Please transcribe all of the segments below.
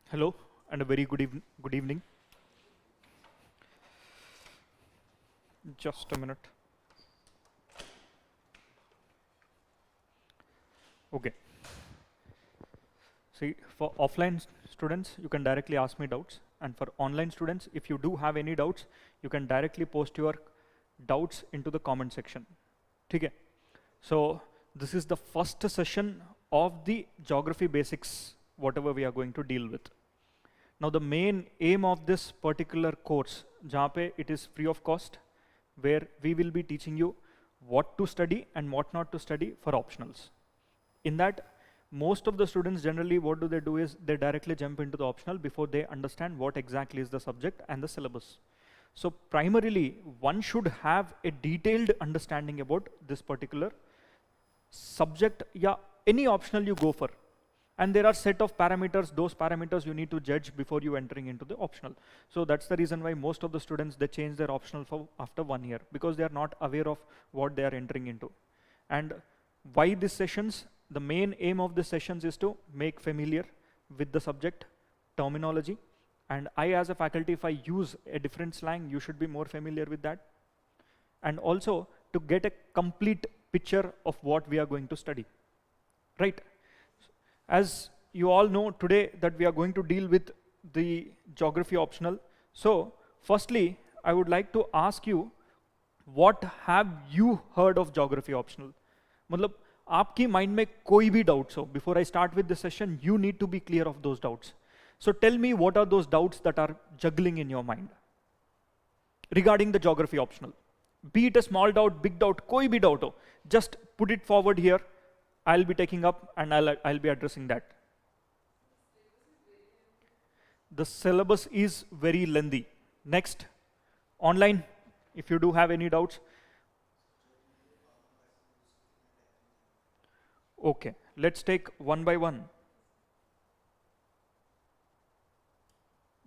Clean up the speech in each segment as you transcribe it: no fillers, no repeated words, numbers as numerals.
Hello and a very good evening. Just a minute. Okay. See, for offline students, you can directly ask me doubts. And for online students, if you do have any doubts, you can directly post your doubts into the comment section. Okay. So this is the first session of the geography basics, whatever we are going to deal with. Now the main aim of this particular course, jahan pe it is free of cost, where we will be teaching you what to study and what not to study for optionals. In that, most of the students generally what do is they directly jump into the optional before they understand what exactly is the subject and the syllabus. So primarily, one should have a detailed understanding about this particular subject, yeah, any optional you go for. And there are set of parameters, those parameters you need to judge before you entering into the optional. So that's the reason why most of the students, they change their optional for after 1 year, because they are not aware of what they are entering into. And why these sessions? The main aim of these sessions is to make familiar with the subject, terminology. And I as a faculty, if I use a different slang, you should be more familiar with that. And also to get a complete picture of what we are going to study, right? As you all know today that we are going to deal with the geography optional. So firstly, I would like to ask you, what have you heard of geography optional? मतलब आपकी mind में कोई भी doubts हो, before I start with the session, you need to be clear of those doubts. So tell me, what are those doubts that are juggling in your mind regarding the geography optional? Be it a small doubt, big doubt, कोई भी doubt हो, just put it forward here. I'll be taking up and I'll be addressing that. The syllabus is very lengthy. Next, online, if you do have any doubts. Okay, let's take one by one.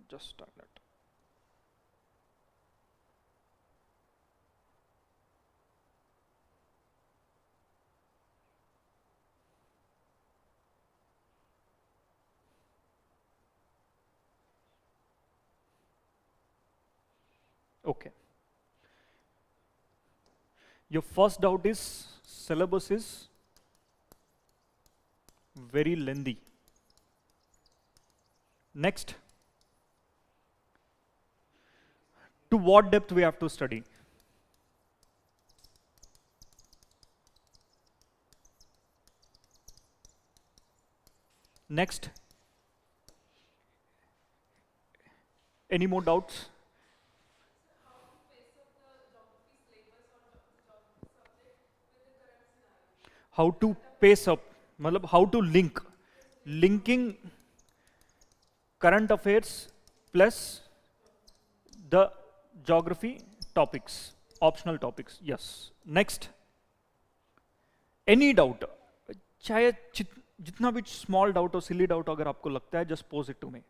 Just start that. Okay. Your first doubt is syllabus is very lengthy. Next, to what depth we have to study? Next, any more doubts? How to pace up, मतलब how to link, linking current affairs plus the geography topics, optional topics, yes. Next, any doubt, चाहे जितना भी small doubt or silly doubt अगर आपको लगता है, just pose it to me,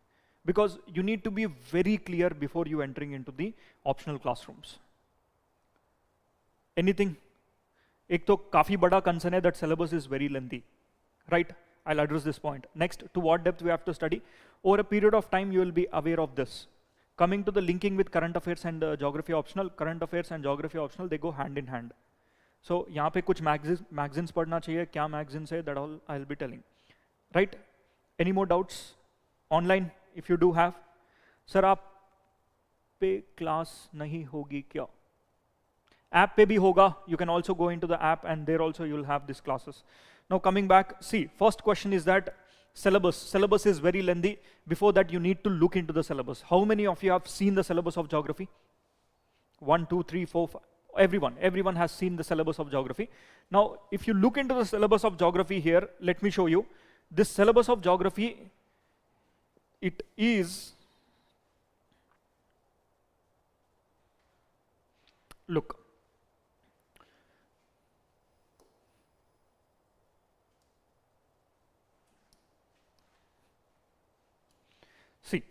because you need to be very clear before you entering into the optional classrooms. Anything? एक तो काफी बड़ा concern है that syllabus is very lengthy, right? I'll address this point. Next, to what depth we have to study? Over a period of time, you will be aware of this. Coming to the linking with current affairs and geography optional, current affairs and geography optional, they go hand in hand. So यहाँ पे कुछ magazines पढ़ना चाहिए, क्या magazines है, that all I'll be telling, right? Any more doubts? Online, if you do have. Sir, आप पे class नहीं होगी क्या? App पे भी होगा, you can also go into the app and there also you'll have these classes. Now coming back, see, first question is that syllabus is very lengthy. Before that, you need to look into the syllabus. How many of you have seen the syllabus of geography? 1, 2, 3, 4, 5, everyone has seen the syllabus of geography. Now, if you look into the syllabus of geography here, let me show you. This syllabus of geography, it is, look, see,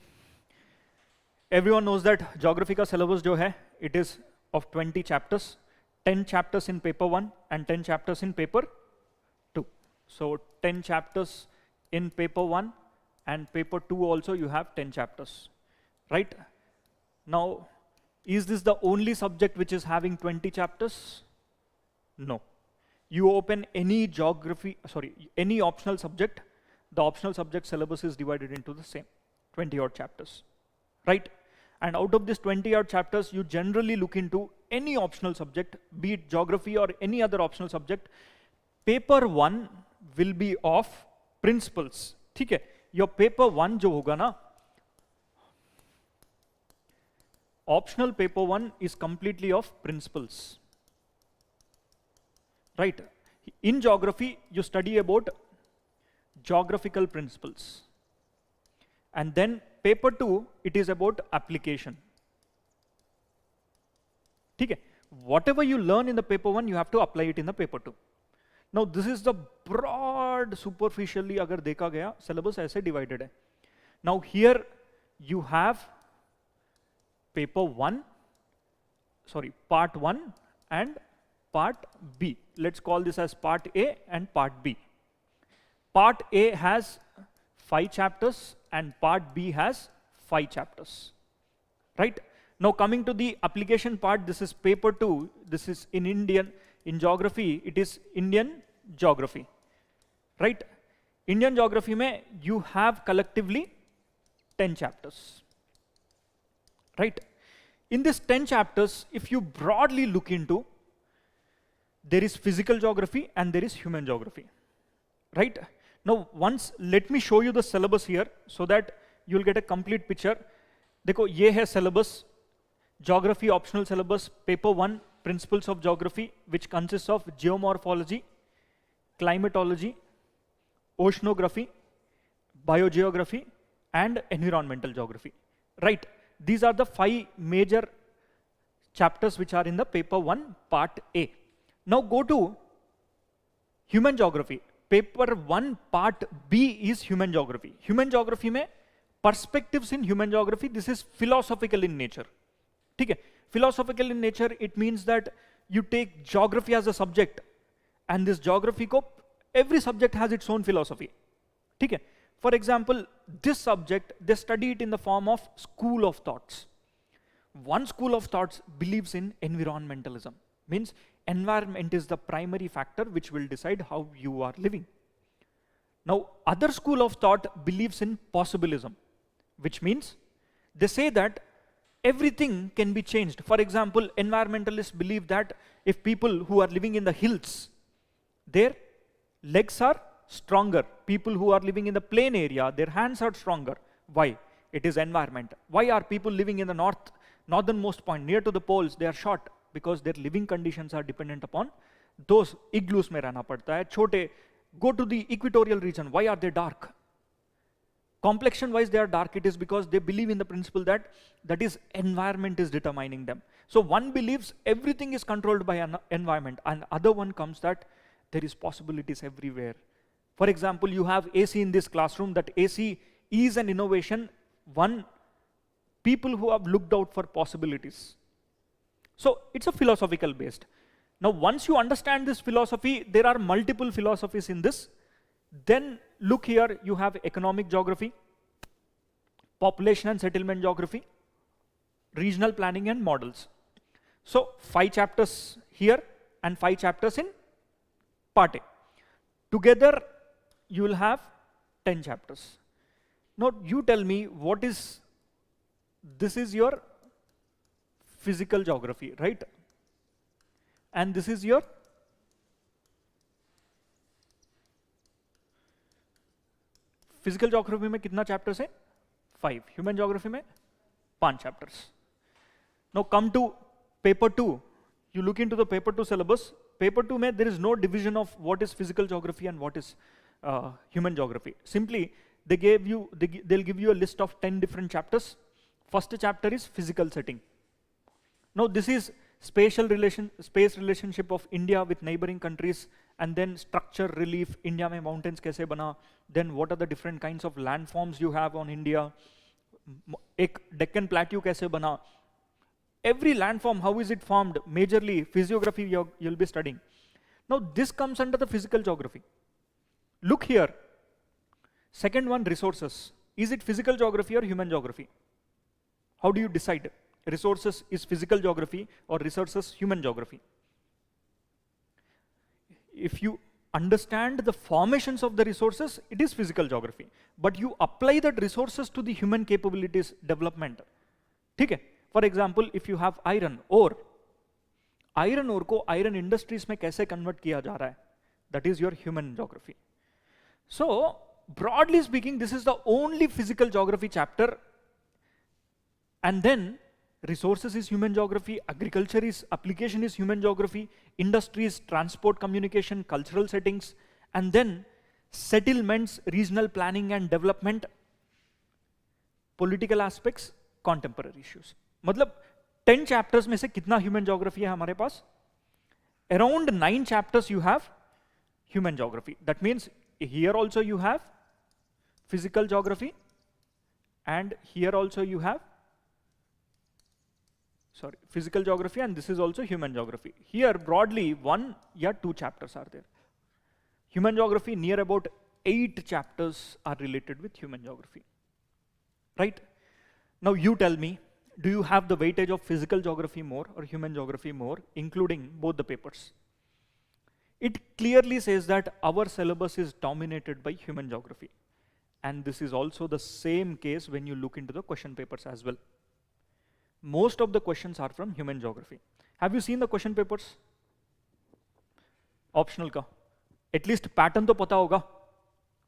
everyone knows that geography का syllabus जो है, it is of 20 chapters, 10 chapters in paper 1 and 10 chapters in paper 2. So 10 chapters in paper 1 and paper 2 also you have 10 chapters, right? Now, is this the only subject which is having 20 chapters? No. You open any any optional subject, the optional subject syllabus is divided into the same 20 odd chapters, right? And out of this 20 odd chapters, you generally look into any optional subject, be it geography or any other optional subject. Paper 1 will be of principles, ठीक है? Your paper 1 जो होगा ना, optional paper 1 is completely of principles, right? In geography, you study about geographical principles. And then paper 2, it is about application. ठीक है? Whatever you learn in the paper 1, you have to apply it in the paper 2. Now, this is the broad, superficially अगर देखा गया, syllabus ऐसे divided है. Now, here you have paper 1, part 1 and part B. Let's call this as part A and part B. Part A has 5 chapters and part B has 5 chapters, right? Now coming to the application part, this is paper 2, this is in Indian, in geography, it is Indian geography, right? Indian geography mein you have collectively 10 chapters, right? In this 10 chapters, if you broadly look into, there is physical geography and there is human geography, right? Now, once let me show you the syllabus here so that you'll get a complete picture. देखो ये है syllabus, geography optional syllabus, paper 1, principles of geography, which consists of geomorphology, climatology, oceanography, biogeography, and environmental geography, right? These are the 5 major chapters which are in the paper 1, part A. Now go to human geography. Paper 1 part B is human geography. Human geography में perspectives in human geography, this is philosophical in nature. ठीक है? Philosophical in nature, it means that you take geography as a subject and this geography को, every subject has its own philosophy. ठीक है? For example, this subject, they study it in the form of school of thoughts. One school of thoughts believes in environmentalism. Means environment is the primary factor which will decide how you are living. Now, other school of thought believes in possibilism, which means they say that everything can be changed. For example, environmentalists believe that if people who are living in the hills, their legs are stronger. People who are living in the plain area, their hands are stronger. Why? It is environment. Why are people living in the northernmost point, near to the poles, they are short? Because their living conditions are dependent upon those igloos में रहना पड़ता है. छोटे, go to the equatorial region. Why are they dark? Complexion wise they are dark. It is because they believe in the principle that is environment is determining them. So one believes everything is controlled by an environment, and other one comes that there is possibilities everywhere. For example, you have AC in this classroom. That AC is an innovation. One, people who have looked out for possibilities. So it's a philosophical based. Now once you understand this philosophy, there are multiple philosophies in this. Then look here, you have economic geography, population and settlement geography, regional planning and models. So 5 chapters here and 5 chapters in part A. Together you will have 10 chapters. Now you tell me what is, this is your physical geography, right? And this is your physical geography में कितना chapters है? 5. Human geography में 5 chapters. Now come to paper 2. You look into the paper 2 syllabus. Paper 2 में there is no division of what is physical geography and what is human geography. Simply they'll give you a list of 10 different chapters. First chapter is physical setting. Now this is space relationship of India with neighboring countries, and then structure, relief, India में mountains कैसे बना, then what are the different kinds of landforms you have on India, एक Deccan Plateau कैसे बना, every landform, how is it formed, majorly physiography you'll be studying. Now this comes under the physical geography. Look here, Second one, resources. Is it physical geography or human geography? How do you decide? Resources is physical geography or resources human geography? If you understand the formations of the resources, it is physical geography. But you apply that resources to the human capabilities development. Okay? For example, if you have iron ore को iron industries में कैसे convert किया जा रहा है? That is your human geography. So, broadly speaking, this is the only physical geography chapter. And then, resources is human geography, agriculture is, application is human geography, industries, transport, communication, cultural settings, and then settlements, regional planning and development, political aspects, contemporary issues. मतलब 10 chapters में से कितना human geography है हमारे पास? Around 9 chapters you have human geography. That means here also you have physical geography, and here also you have physical geography, and this is also human geography. Here broadly 1 or 2 chapters are there. Human geography, near about 8 chapters are related with human geography. Right? Now you tell me, do you have the weightage of physical geography more or human geography more, including both the papers? It clearly says that our syllabus is dominated by human geography. And this is also the same case when you look into the question papers as well. Most of the questions are from human geography. Have you seen the question papers? Optional ka. At least pattern to pata hoga.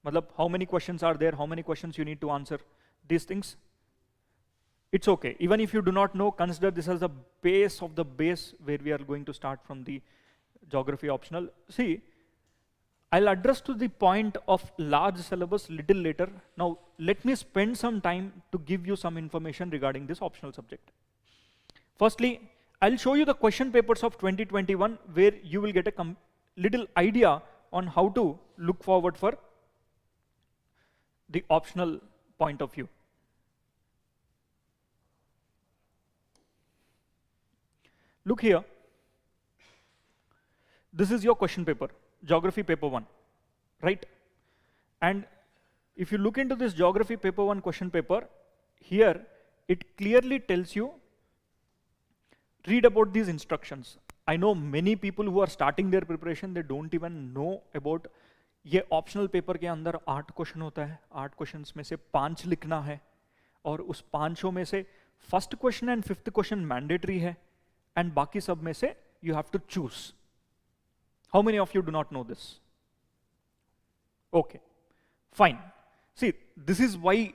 Matlab, how many questions are there, how many questions you need to answer, these things. It's okay. Even if you do not know, consider this as the base of the base where we are going to start from the geography optional. See, I'll address to the point of large syllabus little later. Now, let me spend some time to give you some information regarding this optional subject. Firstly, I'll show you the question papers of 2021 where you will get a little idea on how to look forward for the optional point of view. Look here. This is your question paper, Geography Paper 1, right? And if you look into this Geography Paper 1 question paper, here it clearly tells you, read about these instructions. I know many people who are starting their preparation, they don't even know about ये optional paper के अंदर 8 question होता है, 8 questions में से 5 लिखना है, और उस 5 में से first question and 5th question mandatory है, and बाकी सब में से you have to choose. How many of you do not know this? Okay, fine. See, this is why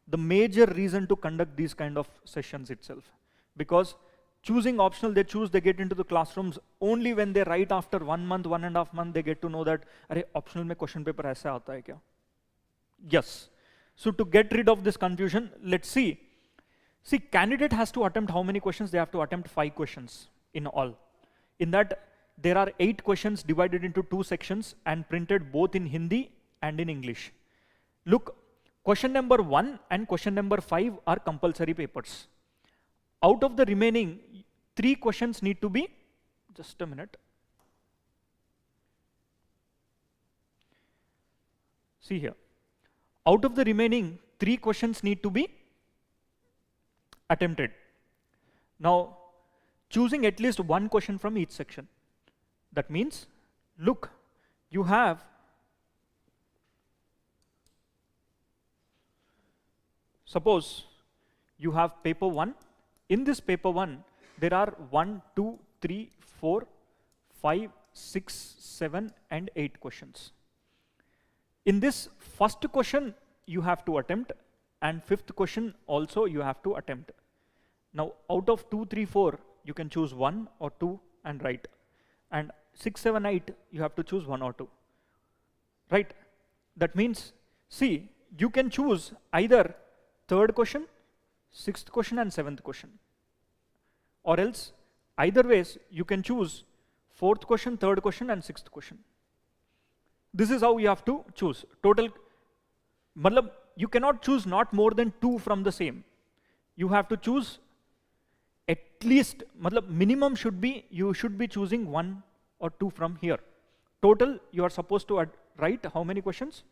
the major reason to conduct these kind of sessions itself. Because choosing optional, they get into the classrooms only when they write after 1 month, 1.5 months, they get to know that, अरे optional में question paper ऐसा आता है क्या? Yes. So to get rid of this confusion, let's see. See, candidate has to attempt how many questions? They have to attempt 5 questions in all. In that, there are 8 questions divided into 2 sections and printed both in Hindi and in English. Look, question number 1 and question number 5 are compulsory papers. Out of the remaining 3 questions need to be, just a minute. See here. Out of the remaining 3 questions need to be attempted. Now, choosing at least 1 question from each section. That means, look, you have suppose you have paper 1. In this paper 1, there are 1, 2, 3, 4, 5, 6, 7, and 8 questions. In this first question, you have to attempt, and 5th question also you have to attempt. Now, out of 2, 3, 4, you can choose 1 or 2 and write. And 6, 7, 8, you have to choose 1 or 2. Right? That means, see, you can choose either 3rd question, 6th question, and 7th question. Or else, either ways, you can choose 4th question, 3rd question, and 6th question. This is how you have to choose. Total, matlab, you cannot choose not more than 2 from the same. You have to choose at least, matlab, minimum should be, you should be choosing 1 or 2 from here. Total, you are supposed to write how many questions?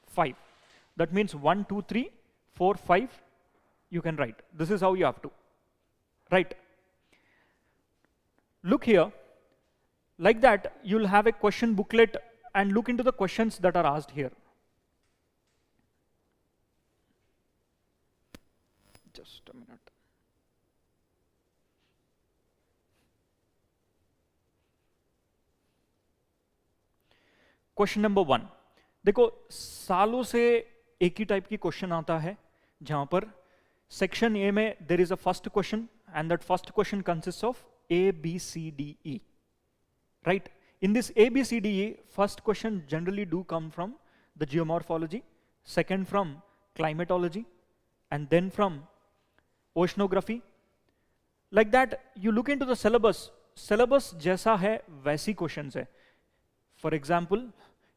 5. That means 1, 2, 3, 4, 5, you can write. This is how you have to write. Look here, like that, you'll have a question booklet and look into the questions that are asked here. Just a minute. Question number 1, देखो सालों से एक ही type की question आता है, जहां पर section A में there is a first question and that first question consists of A, B, C, D, E. Right? In this A, B, C, D, E, first question generally do come from the geomorphology, second from climatology, and then from oceanography. Like that, you look into the syllabus. Syllabus जैसा है वैसी questions है. For example,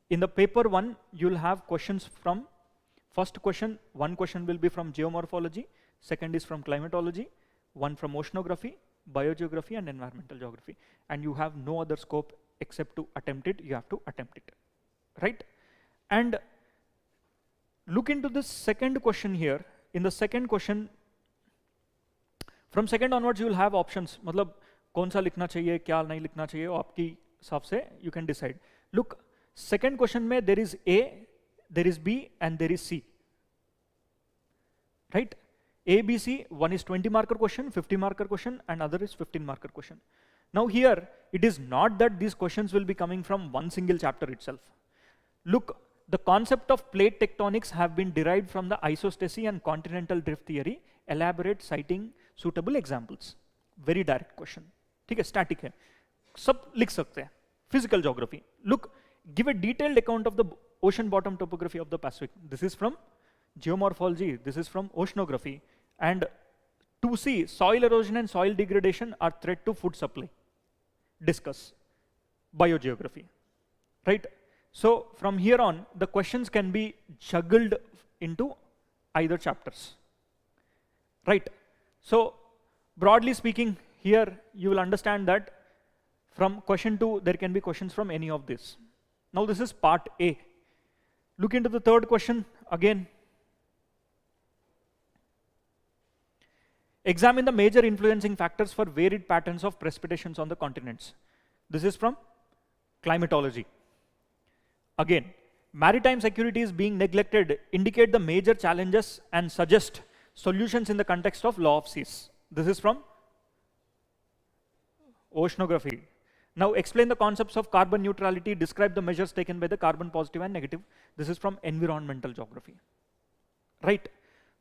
in the paper 1, you'll have questions from first question. One question will be from geomorphology, second is from climatology, one from oceanography, biogeography and environmental geography, and you have no other scope except to attempt it. You have to attempt it, right? And look into this second question here. In the second question, from second onwards you will have options. मतलब कौन सा लिखना चाहिए, क्या नहीं लिखना चाहिए, आपकी हिसाब से you can decide. Look, second question में there is A, there is B and there is C, right? A, B, C, one is 20 marker question, 50 marker question, and other is 15 marker question. Now here, it is not that these questions will be coming from one single chapter itself. Look, the concept of plate tectonics have been derived from the isostasy and continental drift theory. Elaborate citing suitable examples. Very direct question. ठीक है, static है, सब लिख सकते हैं. Physical geography. Look, give a detailed account of the ocean bottom topography of the Pacific. This is from geomorphology, this is from oceanography. And to see soil erosion and soil degradation are threat to food supply. Discuss biogeography, right? So from here on, the questions can be juggled into either chapters, right? So broadly speaking, here you will understand that from question 2, there can be questions from any of this. Now this is part A. Look into the third question again. Examine the major influencing factors for varied patterns of precipitations on the continents. This is from climatology. Again, maritime security is being neglected, indicate the major challenges and suggest solutions in the context of law of seas. This is from oceanography. Now explain the concepts of carbon neutrality, describe the measures taken by the carbon positive and negative. This is from environmental geography, right?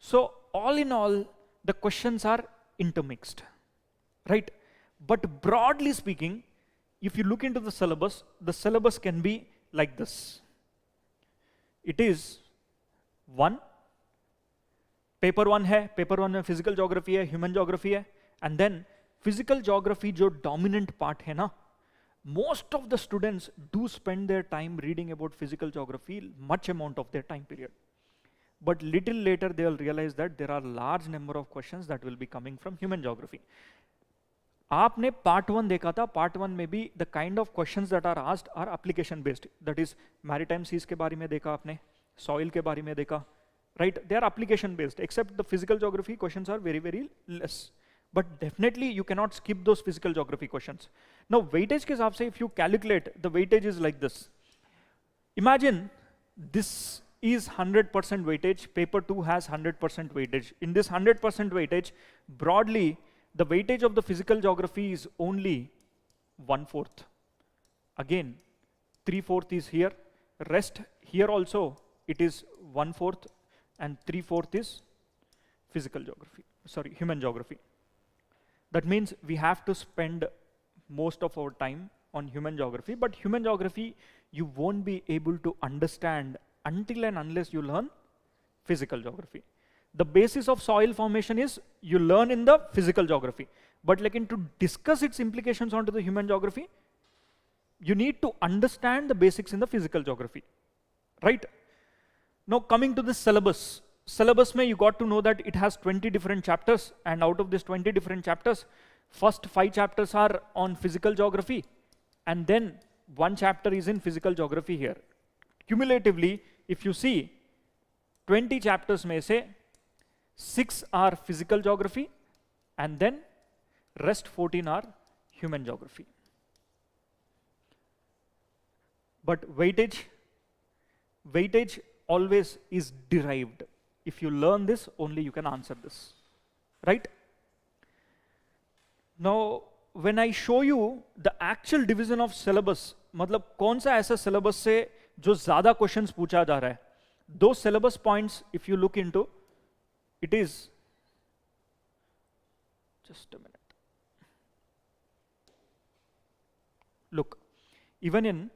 So all in all, the questions are intermixed, right? But broadly speaking, if you look into the syllabus can be like this. It is one, paper 1 है, paper 1 में physical geography है, human geography है, and then physical geography जो dominant part है ना, most of the students do spend their time reading about physical geography, much amount of their time period. But little later they will realize that there are large number of questions that will be coming from human geography. आपने part 1 देखा था, part 1 में भी the kind of questions that are asked are application based. That is maritime seas के बारे में देखा आपने, soil के बारे में देखा, right? They are application based, except the physical geography questions are very, very less. But definitely you cannot skip those physical geography questions. Now weightage के हिसाब से if you calculate, the weightage is like this. Imagine this is 100% weightage, paper 2 has 100% weightage. In this 100% weightage, broadly, the weightage of the physical geography is only 1/4. Again, 3/4 is here, rest here also, it is 1/4 and 3/4 is physical geography, sorry, human geography. That means we have to spend most of our time on human geography, but human geography you won't be able to understand until and unless you learn physical geography. The basis of soil formation is you learn in the physical geography, but like to discuss its implications onto the human geography, you need to understand the basics in the physical geography, right? Now coming to the syllabus. Syllabus mein you got to know that it has 20 different chapters, and out of these 20 different chapters, first 5 chapters are on physical geography, and then 1 chapter is in physical geography here. Cumulatively, if you see, 20 chapters में से 6 are physical geography and then rest 14 are human geography. But weightage always is derived. If you learn this, only you can answer this, right? Now, when I show you the actual division of syllabus, मतलब कौन सा ऐसा syllabus से जो ज़्यादा questions पूछा जा रहा है, those syllabus points, if you look into, it is, just a minute. Look, even in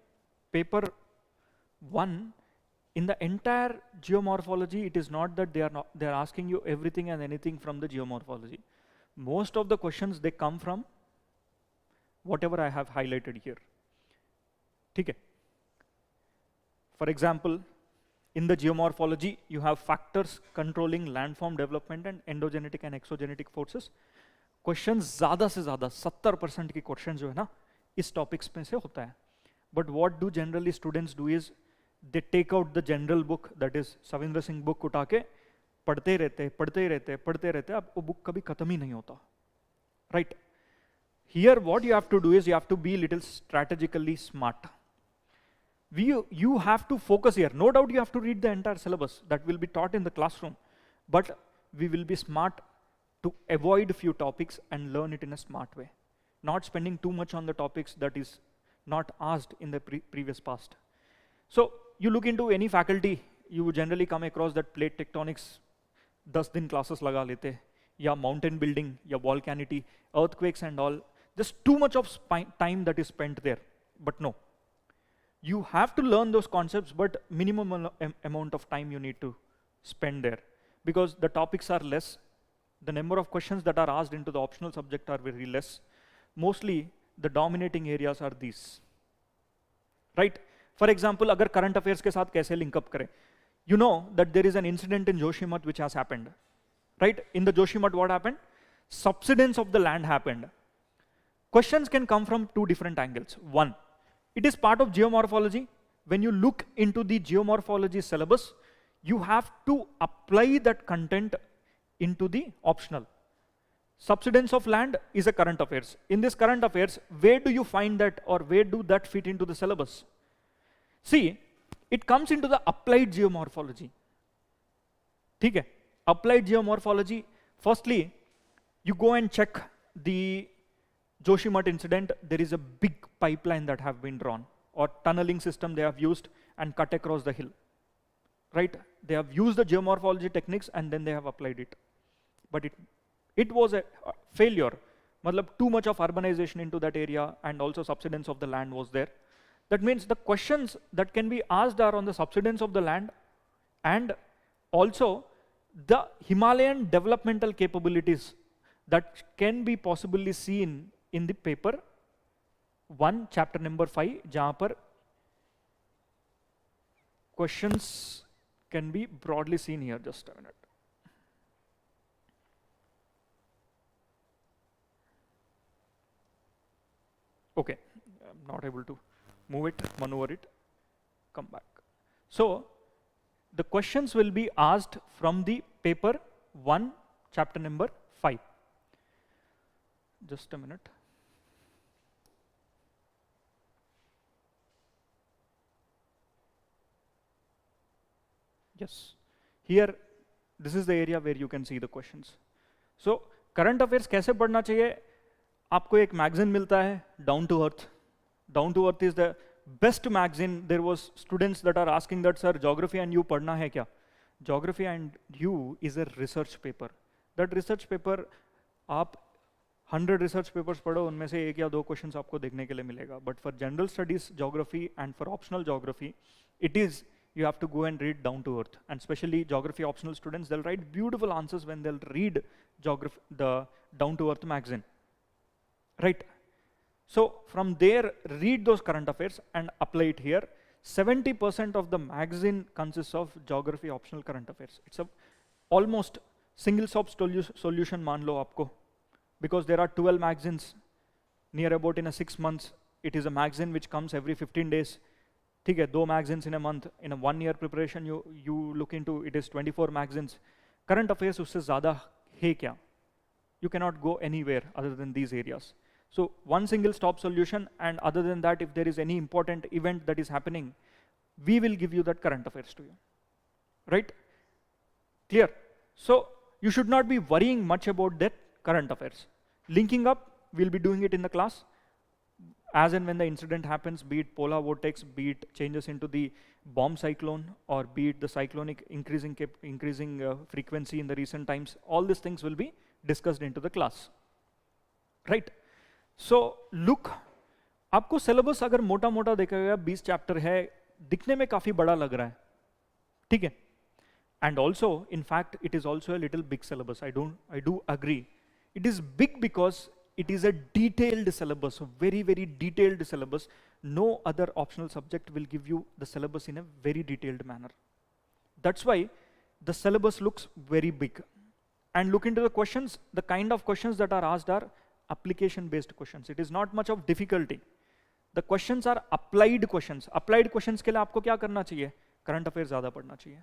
paper 1, in the entire geomorphology, it is not that they are asking you everything and anything from the geomorphology. Most of the questions, they come from whatever I have highlighted here. Okay. For example, in the geomorphology, you have factors controlling landform development and endogenetic and exogenetic forces. Questions ज़्यादा से ज़्यादा 70% की questions जो है ना इस topics में से होता है. But what do generally students do is they take out the general book, that is Savindra Singh book उठा के पढ़ते रहते अब वो book कभी खत्म ही नहीं होता, right? Here what you have to do is you have to be little strategically smart. You have to focus here. No doubt you have to read the entire syllabus that will be taught in the classroom, but we will be smart to avoid few topics and learn it in a smart way, not spending too much on the topics that is not asked in the previous past. So you look into any faculty, you generally come across that plate tectonics 10 दिन classes लगा लेते, या mountain building, या volcanity, earthquakes and all. Just too much of time that is spent there. But no, you have to learn those concepts, but minimum amount of time you need to spend there, because the topics are less. The number of questions that are asked into the optional subject are very less. Mostly the dominating areas are these, right? For example, अगर current affairs के साथ कैसे link up करें? You know that there is an incident in Joshimath which has happened, right? In the Joshimath, what happened? Subsidence of the land happened. Questions can come from two different angles. One, it is part of geomorphology. When you look into the geomorphology syllabus, you have to apply that content into the optional. Subsidence of land is a current affairs. In this current affairs, where do you find that, or where do that fit into the syllabus? See, it comes into the applied geomorphology. Okay? Applied geomorphology, firstly, you go and check the Joshimath incident. There is a big pipeline that have been drawn, or tunneling system they have used and cut across the hill, right? They have used the geomorphology techniques and then they have applied it. But it was a failure. Matlab, too much of urbanization into that area, and also subsidence of the land was there. That means the questions that can be asked are on the subsidence of the land, and also the Himalayan developmental capabilities that can be possibly seen in the paper 1, chapter number 5, जहाँ पर questions can be broadly seen here. Just a minute. Okay, I'm not able to move it, maneuver it, come back. So the questions will be asked from the paper 1, chapter number 5. Just a minute. Yes, here this is the area where you can see the questions. So current affairs कैसे पढ़ना चाहिए? आपको एक magazine मिलता है, Down to Earth. Down to Earth is the best magazine. There was students that are asking that, sir, geography and you पढ़ना है क्या? Geography and you is a research paper. That research paper, आप 100 research papers पढ़ो, उनमें से 1 या 2 questions आपको देखने के लिए मिलेगा. But for general studies geography and for optional geography, it is, you have to go and read Down to Earth. And especially geography optional students, they'll write beautiful answers when they'll read geography, the Down to Earth magazine, right? So from there, read those current affairs and apply it here. 70% of the magazine consists of geography optional current affairs. It's a almost single sob solution मान लो आपको, because there are 12 magazines near about in a 6 months. It is a magazine which comes every 15 days. ठीक है, 2 magazines in a month, in a 1 year preparation you look into it is 24 magazines. Current affairs उससे ज़्यादा है क्या? You cannot go anywhere other than these areas. So one single stop solution, and other than that, if there is any important event that is happening, we will give you that current affairs to you, right? Clear? So you should not be worrying much about that current affairs. Linking up, we'll be doing it in the class. As and when the incident happens, be it polar vortex, be it changes into the bomb cyclone, or be it the cyclonic increasing frequency in the recent times, all these things will be discussed into the class, right? So look, आपको syllabus अगर मोटा मोटा देखा गया 20 chapter है, दिखने में काफी बड़ा लग रहा है, ठीक है? And also, in fact, it is also a little big syllabus. I do agree. It is big because it is a detailed syllabus, a very, very detailed syllabus. No other optional subject will give you the syllabus in a very detailed manner. That's why the syllabus looks very big. And look into the questions, the kind of questions that are asked are application-based questions. It is not much of difficulty. The questions are applied questions. Applied questions के लिए आपको क्या करना चाहिए? Current affairs ज़्यादा पढ़ना चाहिए.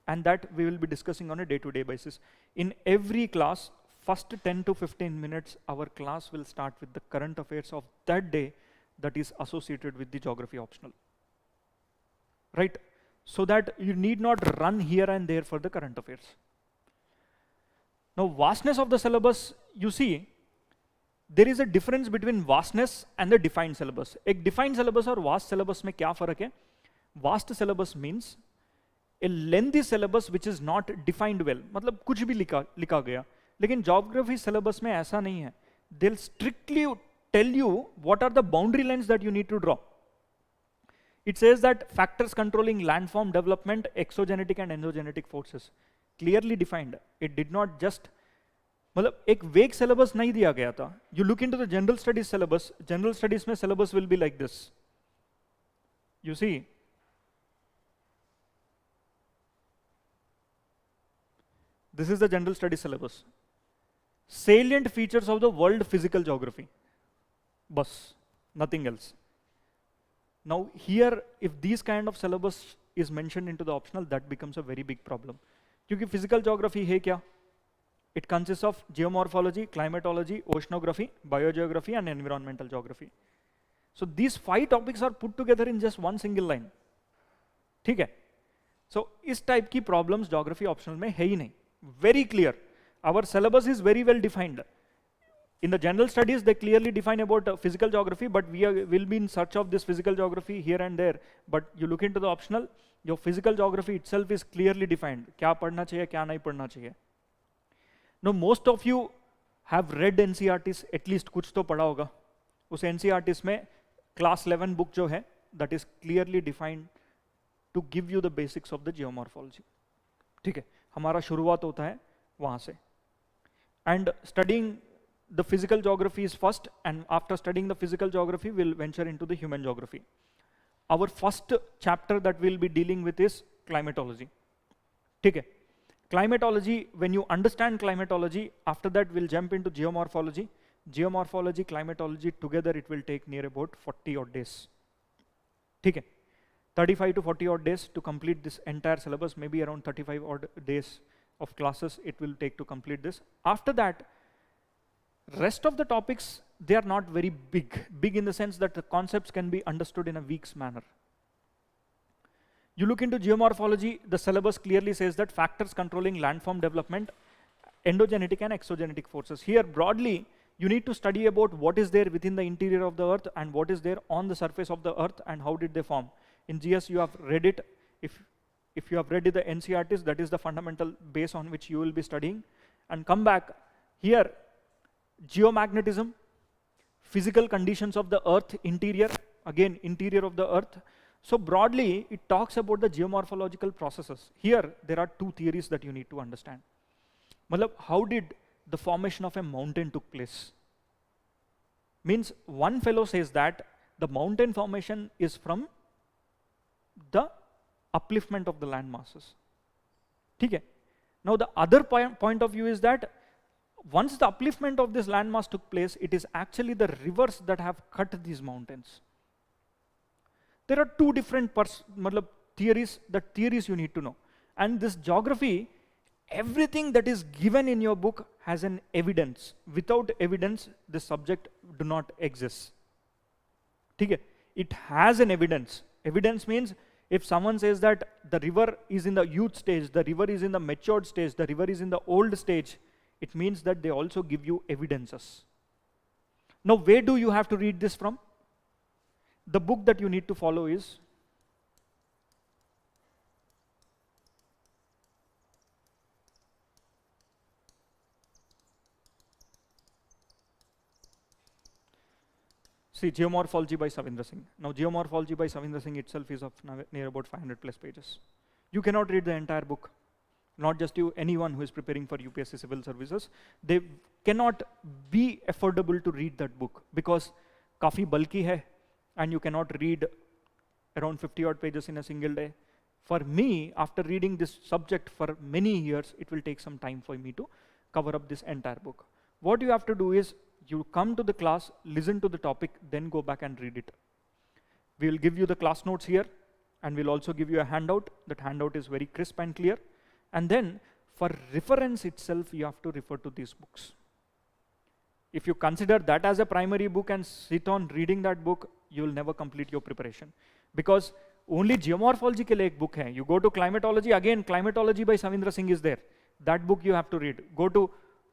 And that we will be discussing on a day-to-day basis. In every class, first 10 to 15 minutes, our class will start with the current affairs of that day that is associated with the geography optional, right? So that you need not run here and there for the current affairs. Now, vastness of the syllabus, you see, there is a difference between vastness and the defined syllabus. एक defined syllabus और vast syllabus में क्या फर्क है? Vast syllabus means a lengthy syllabus which is not defined well. मतलब कुछ भी लिखा गया. लेकिन geography syllabus में ऐसा नहीं है. They'll strictly tell you what are the boundary lines that you need to draw. It says that factors controlling landform development, exogenetic and endogenetic forces. Clearly defined. It did not just, मतलब एक vague syllabus नहीं दिया गया था. You look into the general studies syllabus. General studies में syllabus will be like this. You see, this is the general studies syllabus. Salient features of the world physical geography. Bus, nothing else. Now here, if these kind of syllabus is mentioned into the optional, that becomes a very big problem. क्योंकि physical geography है क्या? It consists of geomorphology, climatology, oceanography, biogeography and environmental geography. So these 5 topics are put together in just one single line. ठीक है? So इस type की problems geography optional में है ही नहीं. Very clear. Our syllabus is very well defined. In the general studies, they clearly define about physical geography, but will be in search of this physical geography here and there. But you look into the optional, your physical geography itself is clearly defined. क्या पढ़ना चाहिए, क्या नहीं पढ़ना चाहिए. Now, most of you have read NCERTs, at least कुछ तो पढ़ा होगा. उस NCERTs में class 11 book जो है, that is clearly defined to give you the basics of the geomorphology. ठीक है, हमारा शुरुआत होता है वहाँ से. And studying the physical geography is first, and after studying the physical geography, we'll venture into the human geography. Our first chapter that we'll be dealing with is climatology. ठीक है? Climatology, when you understand climatology, after that we'll jump into geomorphology. Geomorphology, climatology, together it will take near about 40 odd days. ठीक है? 35 to 40 odd days to complete this entire syllabus, maybe around 35 odd days of classes it will take to complete this. After that, rest of the topics, they are not very big. Big in the sense that the concepts can be understood in a week's manner. You look into geomorphology, the syllabus clearly says that factors controlling landform development, endogenetic and exogenetic forces. Here, broadly, you need to study about what is there within the interior of the earth and what is there on the surface of the earth and how did they form. In GS, you have read it. If you have read the NCERTs, that is the fundamental base on which you will be studying. And come back here, geomagnetism, physical conditions of the earth, interior, again, interior of the earth. So broadly, it talks about the geomorphological processes. Here, there are 2 theories that you need to understand. Matlab, how did the formation of a mountain took place? Means one fellow says that the mountain formation is from the upliftment of the land masses. ठीक है? Now the other point of view is that once the upliftment of this landmass took place, it is actually the rivers that have cut these mountains. There are two different theories you need to know. And this geography, everything that is given in your book has an evidence. Without evidence, the subject do not exist. Okay? It has an evidence. Evidence means if someone says that the river is in the youth stage, the river is in the matured stage, the river is in the old stage, it means that they also give you evidences. Now, where do you have to read this from? The book that you need to follow is Geomorphology by Savindra Singh. Now, Geomorphology by Savindra Singh itself is of near about 500 plus pages. You cannot read the entire book. Not just you, anyone who is preparing for UPSC civil services, they cannot be affordable to read that book because काफी bulky hai, and you cannot read around 50 odd pages in a single day. For me, after reading this subject for many years, it will take some time for me to cover up this entire book. What you have to do is, you come to the class, listen to the topic, then go back and read it. We will give you the class notes here, and we'll also give you a handout. That handout is very crisp and clear. And then, for reference itself, you have to refer to these books. If you consider that as a primary book and sit on reading that book, you will never complete your preparation. Because only geomorphology ke liye ek book hai. You go to climatology, again, climatology by Savindra Singh is there. That book you have to read. Go to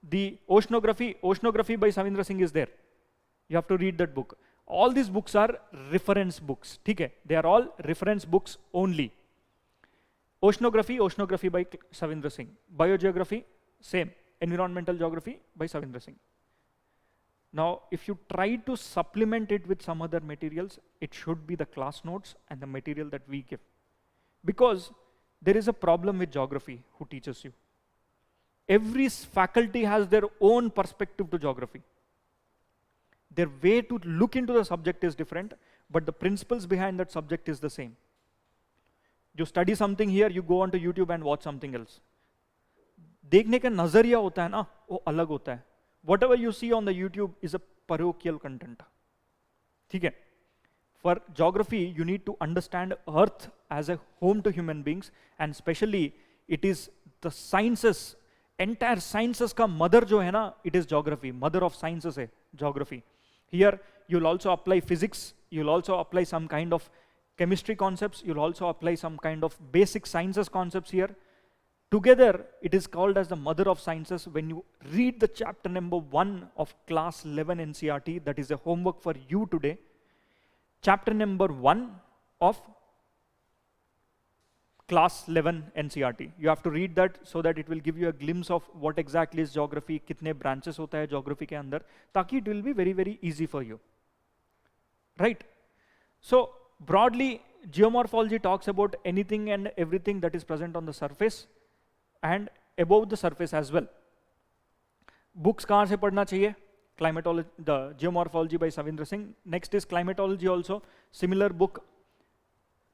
the oceanography by Savindra Singh is there. You have to read that book. All these books are reference books. Okay? They are all reference books only. Oceanography by Savindra Singh. Biogeography, same. Environmental geography by Savindra Singh. Now, if you try to supplement it with some other materials, it should be the class notes and the material that we give. Because there is a problem with geography who teaches you. Every faculty has their own perspective to geography. Their way to look into the subject is different, but the principles behind that subject is the same. You study something here, you go onto YouTube and watch something else. देखने का नजरिया होता है ना, वो अलग होता है. Whatever you see on the YouTube is a parochial content. ठीक है? For geography, you need to understand Earth as a home to human beings, and especially it is the sciences. Entire sciences का mother जो है ना, it is geography. Mother of sciences है geography. Here you'll also apply physics. You'll also apply some kind of chemistry concepts. You'll also apply some kind of basic sciences concepts here. Together, it is called as the mother of sciences. When you read the chapter number 1 of class 11 NCERT, that is a homework for you today. Chapter number 1 of class 11 NCERT. You have to read that so that it will give you a glimpse of what exactly is geography, kitne branches hota hai geography ke andar, taki it will be very, very easy for you. Right? So, broadly, geomorphology talks about anything and everything that is present on the surface and above the surface as well. Books kahan se padhna chahiye? Climatology, the Geomorphology by Savindra Singh. Next is climatology also, similar book.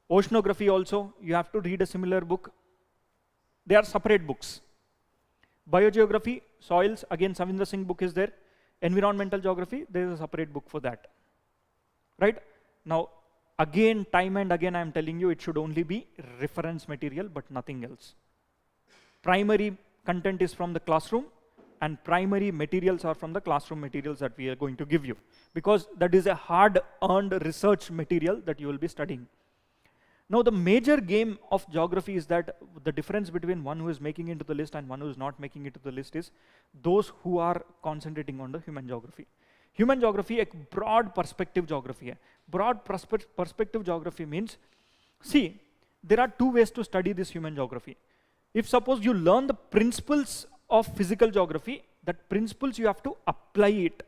Oceanography also, you have to read a similar book. They are separate books. Biogeography, soils, again Savindra Singh book is there. Environmental geography, there is a separate book for that. Right? Now, again, time and again I am telling you, it should only be reference material but nothing else. Primary content is from the classroom and primary materials are from the classroom materials that we are going to give you. Because that is a hard-earned research material that you will be studying. Now, the major game of geography is that the difference between one who is making into the list and one who is not making it to the list is those who are concentrating on the human geography. Human geography एक broad perspective geography है. Broad perspective geography means, see, there are two ways to study this human geography. If suppose you learn the principles of physical geography, that principles you have to apply it.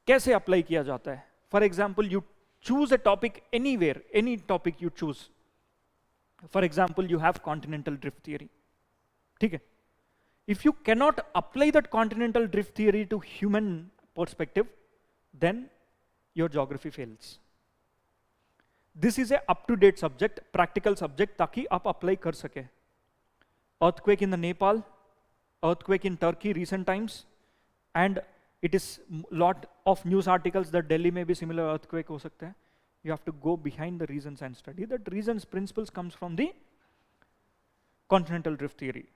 कैसे apply किया जाता है? For example, you choose a topic anywhere, any topic you choose. For example, you have continental drift theory. ठीक है? If you cannot apply that continental drift theory to human perspective, then your geography fails. This is a up-to-date subject, practical subject, ताकि आप apply कर सके. Earthquake in the Nepal, earthquake in Turkey recent times, and it is lot of news articles that Delhi में भी similar earthquake हो सकता है. You have to go behind the reasons and study. That reasons principles comes from the continental drift theory.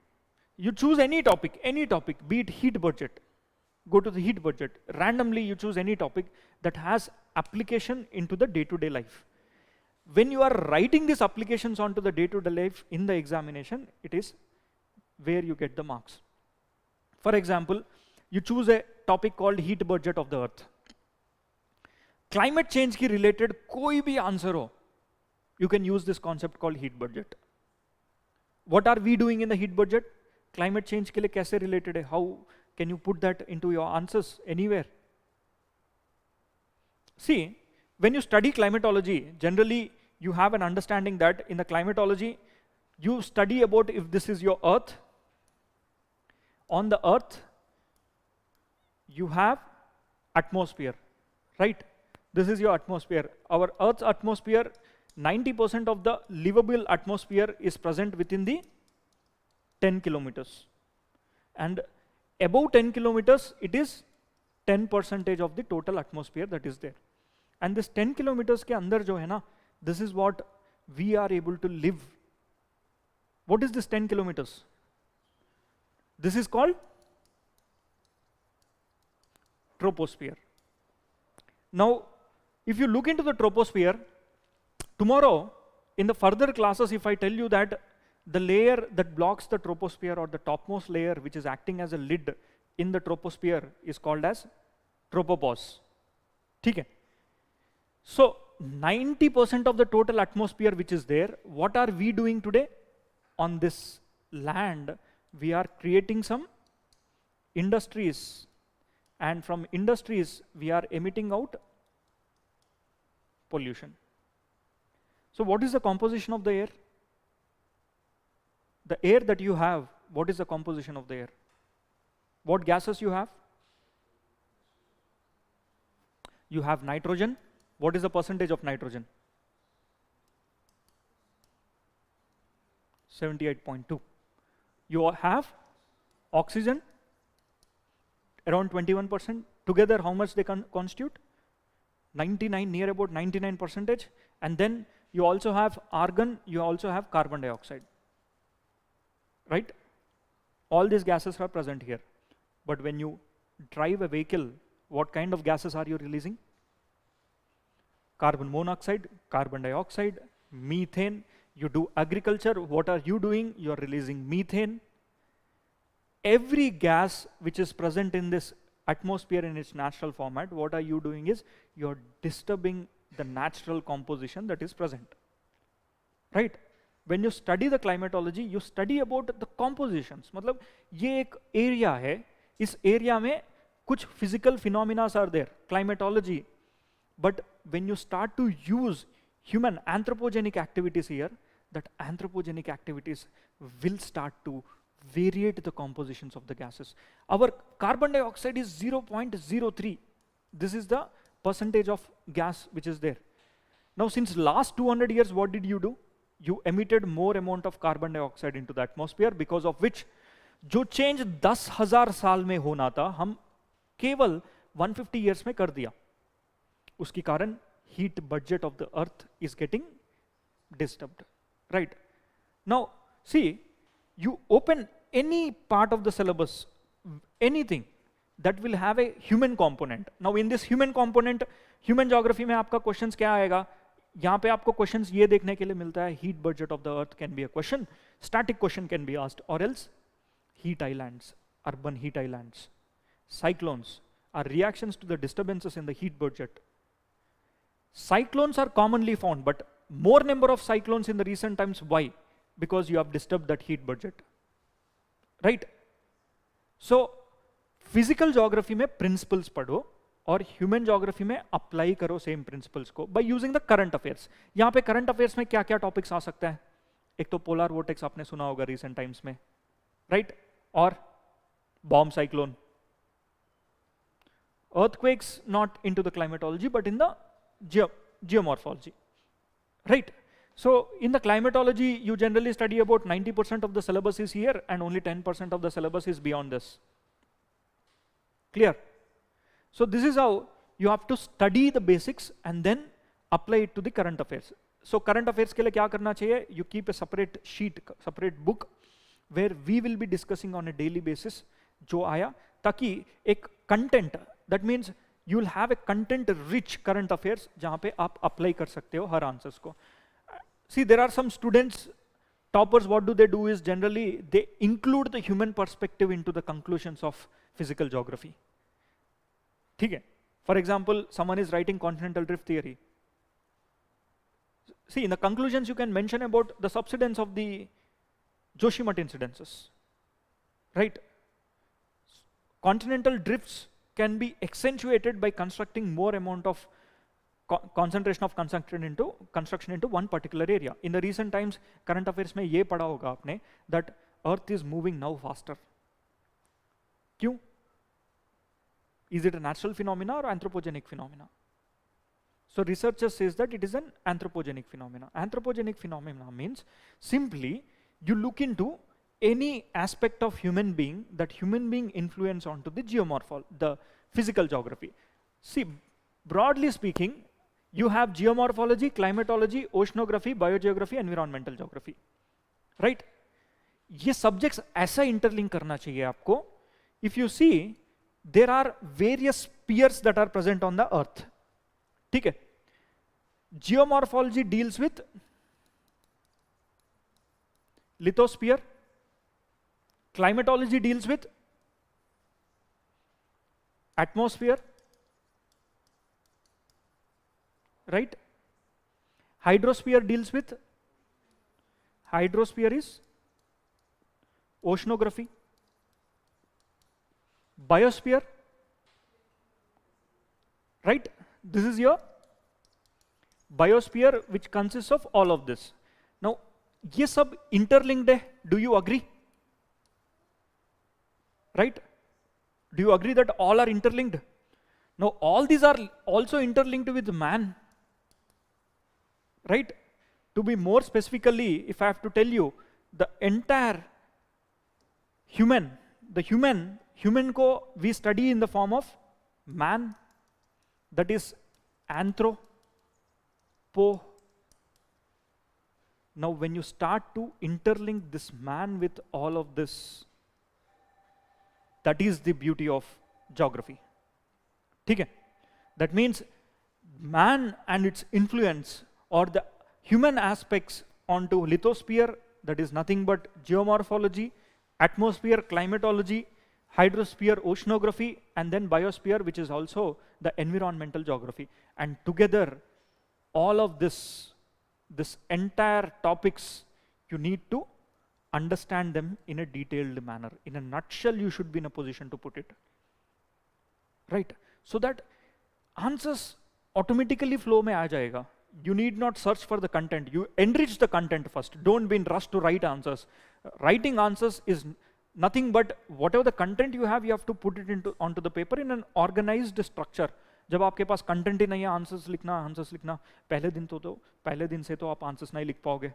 You choose any topic, be it heat budget. Go to the heat budget. Randomly you choose any topic that has application into the day-to-day life. When you are writing these applications onto the day-to-day life in the examination, it is where you get the marks. For example, you choose a topic called heat budget of the earth. Climate change ki related koi bhi answer ho, you can use this concept called heat budget. What are we doing in the heat budget? Climate change ke liye kaise related hai? How can you put that into your answers anywhere? See, when you study climatology, generally you have an understanding that in the climatology, you study about if this is your earth. On the earth, you have atmosphere, right? This is your atmosphere. Our earth's atmosphere, 90% of the livable atmosphere is present within the 10 kilometers. And above 10 kilometers, it is 10% of the total atmosphere that is there. And this 10 kilometers ke andar jo hai na, this is what we are able to live. What is this 10 kilometers? This is called troposphere. Now, if you look into the troposphere, tomorrow in the further classes, if I tell you that the layer that blocks the troposphere or the topmost layer which is acting as a lid in the troposphere is called as tropopause. Okay. So 90% of the total atmosphere which is there, what are we doing today? On this land, we are creating some industries, and from industries we are emitting out pollution. So what is the composition of the air? The air that you have, what is the composition of the air? What gases you have? You have nitrogen. What is the percentage of nitrogen? 78.2. You have oxygen, around 21%. Together, how much they constitute? 99, near about 99%. And then you also have argon, you also have carbon dioxide. Right? All these gases are present here. But when you drive a vehicle, what kind of gases are you releasing? Carbon monoxide, carbon dioxide, methane. You do agriculture, what are you doing? You are releasing methane. Every gas which is present in this atmosphere in its natural format, what are you doing is, you are disturbing the natural composition that is present. Right? When you study the climatology, you study about the compositions. मतलब ये एक area है, इस area में कुछ physical phenomena are there, climatology. But when you start to use human anthropogenic activities here, that anthropogenic activities will start to variate the compositions of the gases. Our carbon dioxide is 0.03. This is the percentage of gas which is there. Now, since last 200 years, what did you do? You emitted more amount of carbon dioxide into the atmosphere, because of which जो change 10,000 साल में होना था, हम केवल 150 years में कर दिया. उसके कारण heat budget of the earth is getting disturbed. Right? Now, see, you open any part of the syllabus, anything that will have a human component. Now, in this human component, human geography में आपका questions क्या आएगा? यहाँ पे आपको questions ये देखने के लिए मिलता है, heat budget of the earth can be a question, static question can be asked, or else heat islands, urban heat islands, cyclones are reactions to the disturbances in the heat budget. Cyclones are commonly found, but more number of cyclones in the recent times. Why? Because you have disturbed that heat budget. Right? So, physical geography में principles पढ़ो और human geography में apply करो same principles को by using the current affairs. यहाँ पे current affairs में क्या क्या topics आ सकता है? एक तो polar vortex आपने सुना होगा recent times में, right? और bomb cyclone. Earthquakes not into the climatology but in the geomorphology, right? So in the climatology, you generally study about 90% of the syllabus is here and only 10% of the syllabus is beyond this. Clear? So this is how you have to study the basics and then apply it to the current affairs. So current affairs के लिए क्या करना चाहिए? You keep a separate sheet, separate book, where we will be discussing on a daily basis जो आया, ताकि एक content, that means you will have a content rich current affairs जहाँ पे आप apply कर सकते हो हर answers को. See, there are some students, toppers, what do? Is generally they include the human perspective into the conclusions of physical geography. ठीक है? For example, someone is writing continental drift theory. See, in the conclusions you can mention about the subsidence of the Joshimath incidences, right? Continental drifts can be accentuated by constructing more amount of concentration of construction into one particular area. In the recent times, current affairs में ये पढ़ा होगा आपने that Earth is moving now faster. क्यों? Is it a natural phenomena or anthropogenic phenomena? So researchers says that it is an anthropogenic phenomena. Anthropogenic phenomena means simply you look into any aspect of human being that human being influence onto the the physical geography. See, broadly speaking, you have geomorphology, climatology, oceanography, biogeography, environmental geography, right? ये subjects ऐसा interlink करना चाहिए आपको. If you see, there are various spheres that are present on the earth. ठीक है? Geomorphology deals with lithosphere. Climatology deals with atmosphere, right? Hydrosphere deals with, hydrosphere is oceanography. Biosphere, right? This is your biosphere, which consists of all of this. Now, ये सब interlinked है. Do you agree? Right? Do you agree that all are interlinked? Now, all these are also interlinked with man, right? To be more specifically, if I have to tell you, the entire human को we study in the form of man, that is anthropo. Now, when you start to interlink this man with all of this, that is the beauty of geography. ठीक है? That means man and its influence, or the human aspects onto lithosphere, that is nothing but geomorphology, atmosphere, climatology, hydrosphere, oceanography, and then biosphere, which is also the environmental geography. And together, all of this entire topics, you need to understand them in a detailed manner. In a nutshell, you should be in a position to put it, right? So that answers automatically flow में आ जाएगा. You need not search for the content. You enrich the content first. Don't be in rush to write answers. Writing answers is nothing but whatever the content you have to put it onto the paper in an organized structure. जब आपके पास content ही नहीं है, answers लिखना पहले दिन से तो आप answers नहीं लिख पाओगे.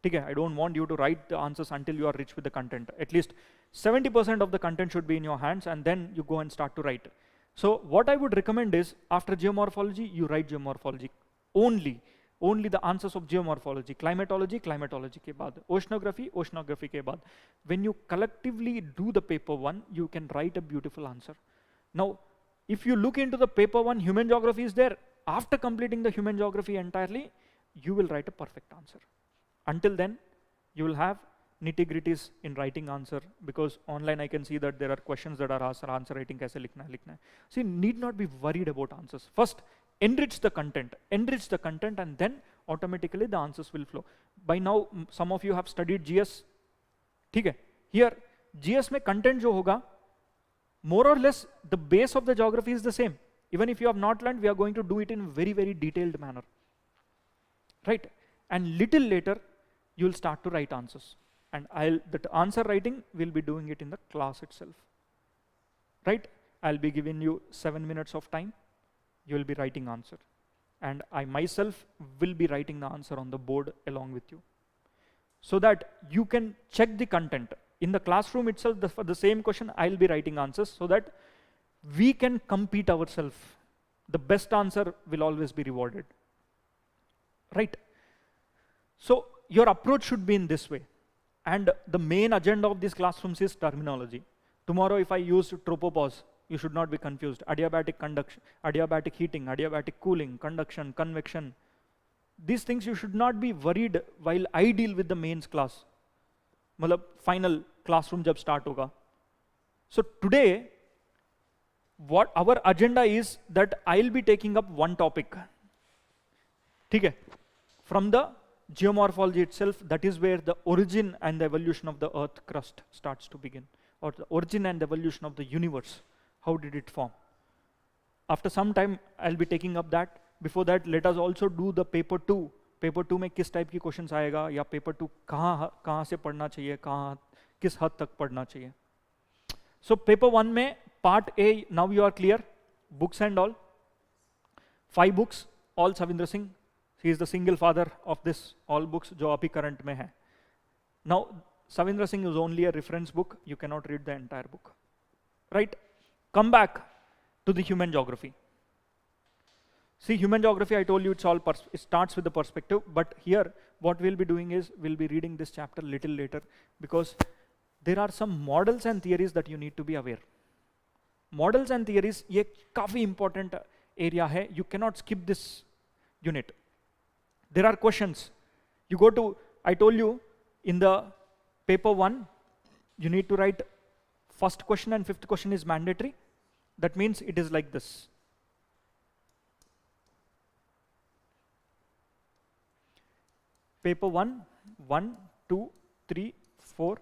ठीक है? I don't want you to write the answers until you are rich with the content. At least 70% of the content should be in your hands, and then you go and start to write. So what I would recommend is, after geomorphology, you write geomorphology only the answers of geomorphology, climatology के बाद, oceanography के बाद. When you collectively do the paper one, you can write a beautiful answer. Now, if you look into the paper one, human geography is there. After completing the human geography entirely, you will write a perfect answer. Until then, you will have nitty-gritties in writing answer, because online I can see that there are questions that are asked, answer writing kaise likhna hai. So you need not be worried about answers. First, enrich the content, and then automatically the answers will flow. By now, some of you have studied GS. ठीक है? Here, GS में content जो होगा, more or less the base of the geography is the same. Even if you have not learned, we are going to do it in very, very detailed manner, right? And little later, you will start to write answers. And that answer writing, we'll be doing it in the class itself, right? I'll be giving you 7 minutes of time. You will be writing answer. And I myself will be writing the answer on the board along with you, so that you can check the content. In the classroom itself, for the same question, I'll be writing answers, so that we can compete ourselves. The best answer will always be rewarded. right? So your approach should be in this way. And the main agenda of these classrooms is terminology. Tomorrow if I use tropopause, you should not be confused. Adiabatic conduction, adiabatic heating, adiabatic cooling, conduction, convection. These things you should not be worried while I deal with the mains class. मतलब final classroom जब start होगा. So today, what our agenda is that I'll be taking up one topic. ठीक है? From the geomorphology itself, that is where the origin and the evolution of the earth crust starts to begin, or the origin and evolution of the universe. How did it form? After some time, I'll be taking up that. Before that, let us also do the paper 2. Paper 2 में किस type की questions आएगा, या paper 2 कहाँ से पढ़ना चाहिए, किस हद तक पढ़ना चाहिए. So paper 1 में part A, now you are clear, books and all. 5 books, all Savindra Singh. He is the single father of this all books जो अभी current में है. Now Savindra Singh is only a reference book. You cannot read the entire book, right? Come back to the human geography. See, human geography, I told you it's all it starts with the perspective, but here what we'll be doing is we'll be reading this chapter little later, because there are some models and theories that you need to be aware. Models and theories ये काफी important area है. You cannot skip this unit. There are questions. You go to, I told you in the paper 1, you need to write first question and fifth question is mandatory. That means it is like this. Paper 1, 1, 2, 3, 4,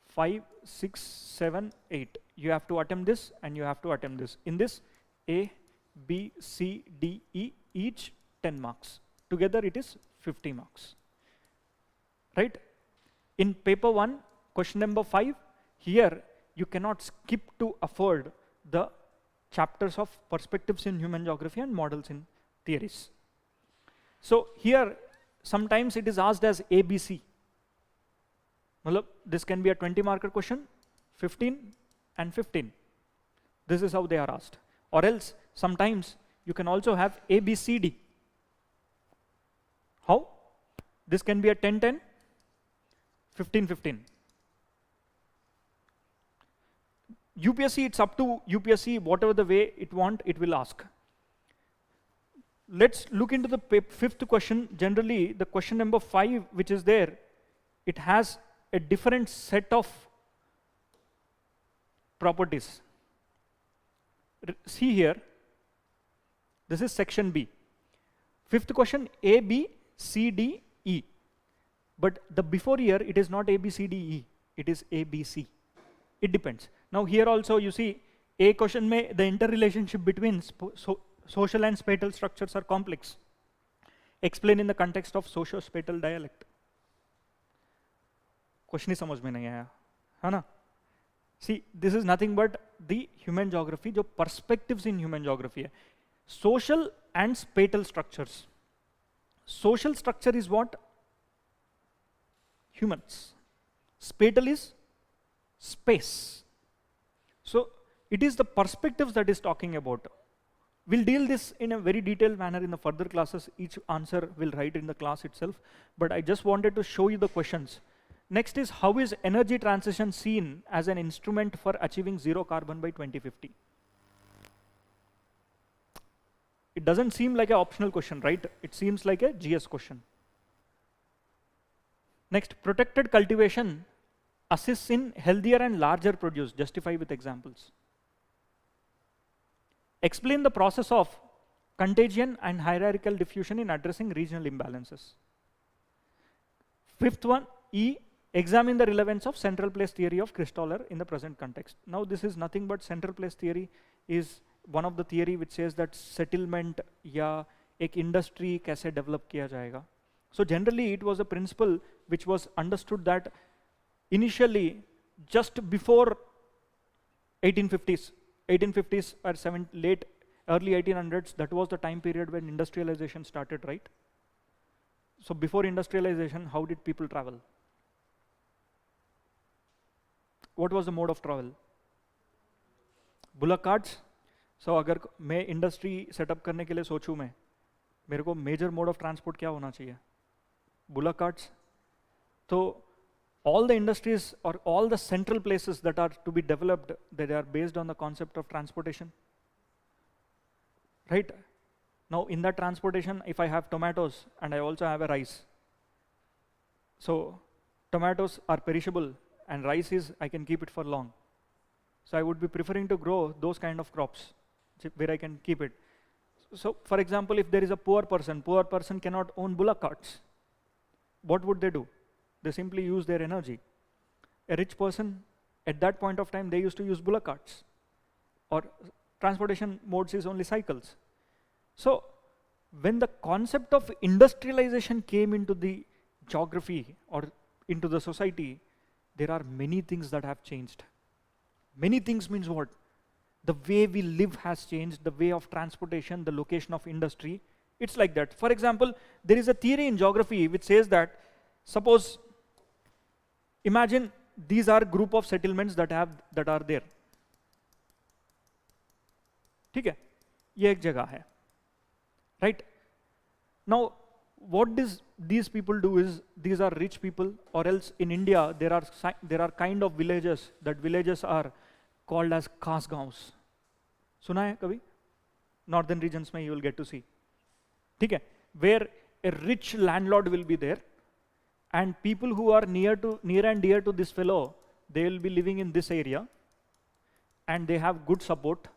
5, 6, 7, 8. You have to attempt this and you have to attempt this. In this, A, B, C, D, E, each 10 marks. Together it is 50 marks. Right? In paper 1, question number 5, here you cannot skip to afford the chapters of perspectives in human geography and models in theories. So here, sometimes it is asked as ABC. This can be a 20 marker question, 15 and 15. This is how they are asked. Or else, sometimes you can also have ABCD. How? This can be a 10-10, 15-15. UPSC, it's up to UPSC, whatever the way it want, it will ask. Let's look into the fifth question. Generally, the question number 5, which is there, it has a different set of properties. See here, this is section B. Fifth question, A, B, C, D, E. But the before here, it is not A, B, C, D, E. It is A, B, C. It depends. Now here also you see, A question में the interrelationship between social and spatial structures are complex. Explain in the context of socio-spatial dialect. Question ही समझ में नहीं आया, है ना? See, this is nothing but the human geography, जो perspectives in human geography है. Social and spatial structures. Social structure is what? Humans. Spatial is space. So it is the perspectives that is talking about. We'll deal this in a very detailed manner in the further classes. Each answer will write in the class itself. But I just wanted to show you the questions. Next is, how is energy transition seen as an instrument for achieving zero carbon by 2050? It doesn't seem like an optional question, right? It seems like a GS question. Next, protected cultivation assists in healthier and larger produce. Justify with examples. Explain the process of contagion and hierarchical diffusion in addressing regional imbalances. Fifth one, E, examine the relevance of central place theory of Christoller in the present context. Now this is nothing but central place theory is one of the theory which says that settlement या एक industry कैसे develop किया जाएगा. So generally it was a principle which was understood that initially just before 1850s or late early 1800s, that was the time period when industrialization started, right? So before industrialization, how did people travel? What was the mode of travel? Bullock carts. So अगर मैं industry setup करने के लिए सोचूं मैं, मेरे को major mode of transport क्या होना चाहिए? Bullock carts. तो all the industries or all the central places that are to be developed, that are based on the concept of transportation, right? Now in that transportation, if I have tomatoes and I also have a rice, so tomatoes are perishable and rice is, I can keep it for long. So I would be preferring to grow those kind of crops where I can keep it. So for example, if there is a poor person cannot own bullock carts. What would they do? They simply use their energy. A rich person, at that point of time, they used to use bullock carts. Or transportation modes is only cycles. So when the concept of industrialization came into the geography or into the society, there are many things that have changed. Many things means what? The way we live has changed, the way of transportation, the location of industry. It's like that. For example, there is a theory in geography which says that, suppose, imagine these are group of settlements that are there. ठीक है? ये एक जगह है. Right? Now, what these people do is, these are rich people, or else in India there are kind of villages, that villages are called as khas gaons. सुना है कभी? Northern regions में you will get to see. ठीक है? Where a rich landlord will be there, and people who are near and dear to this fellow, they will be living in this area, and they have good support.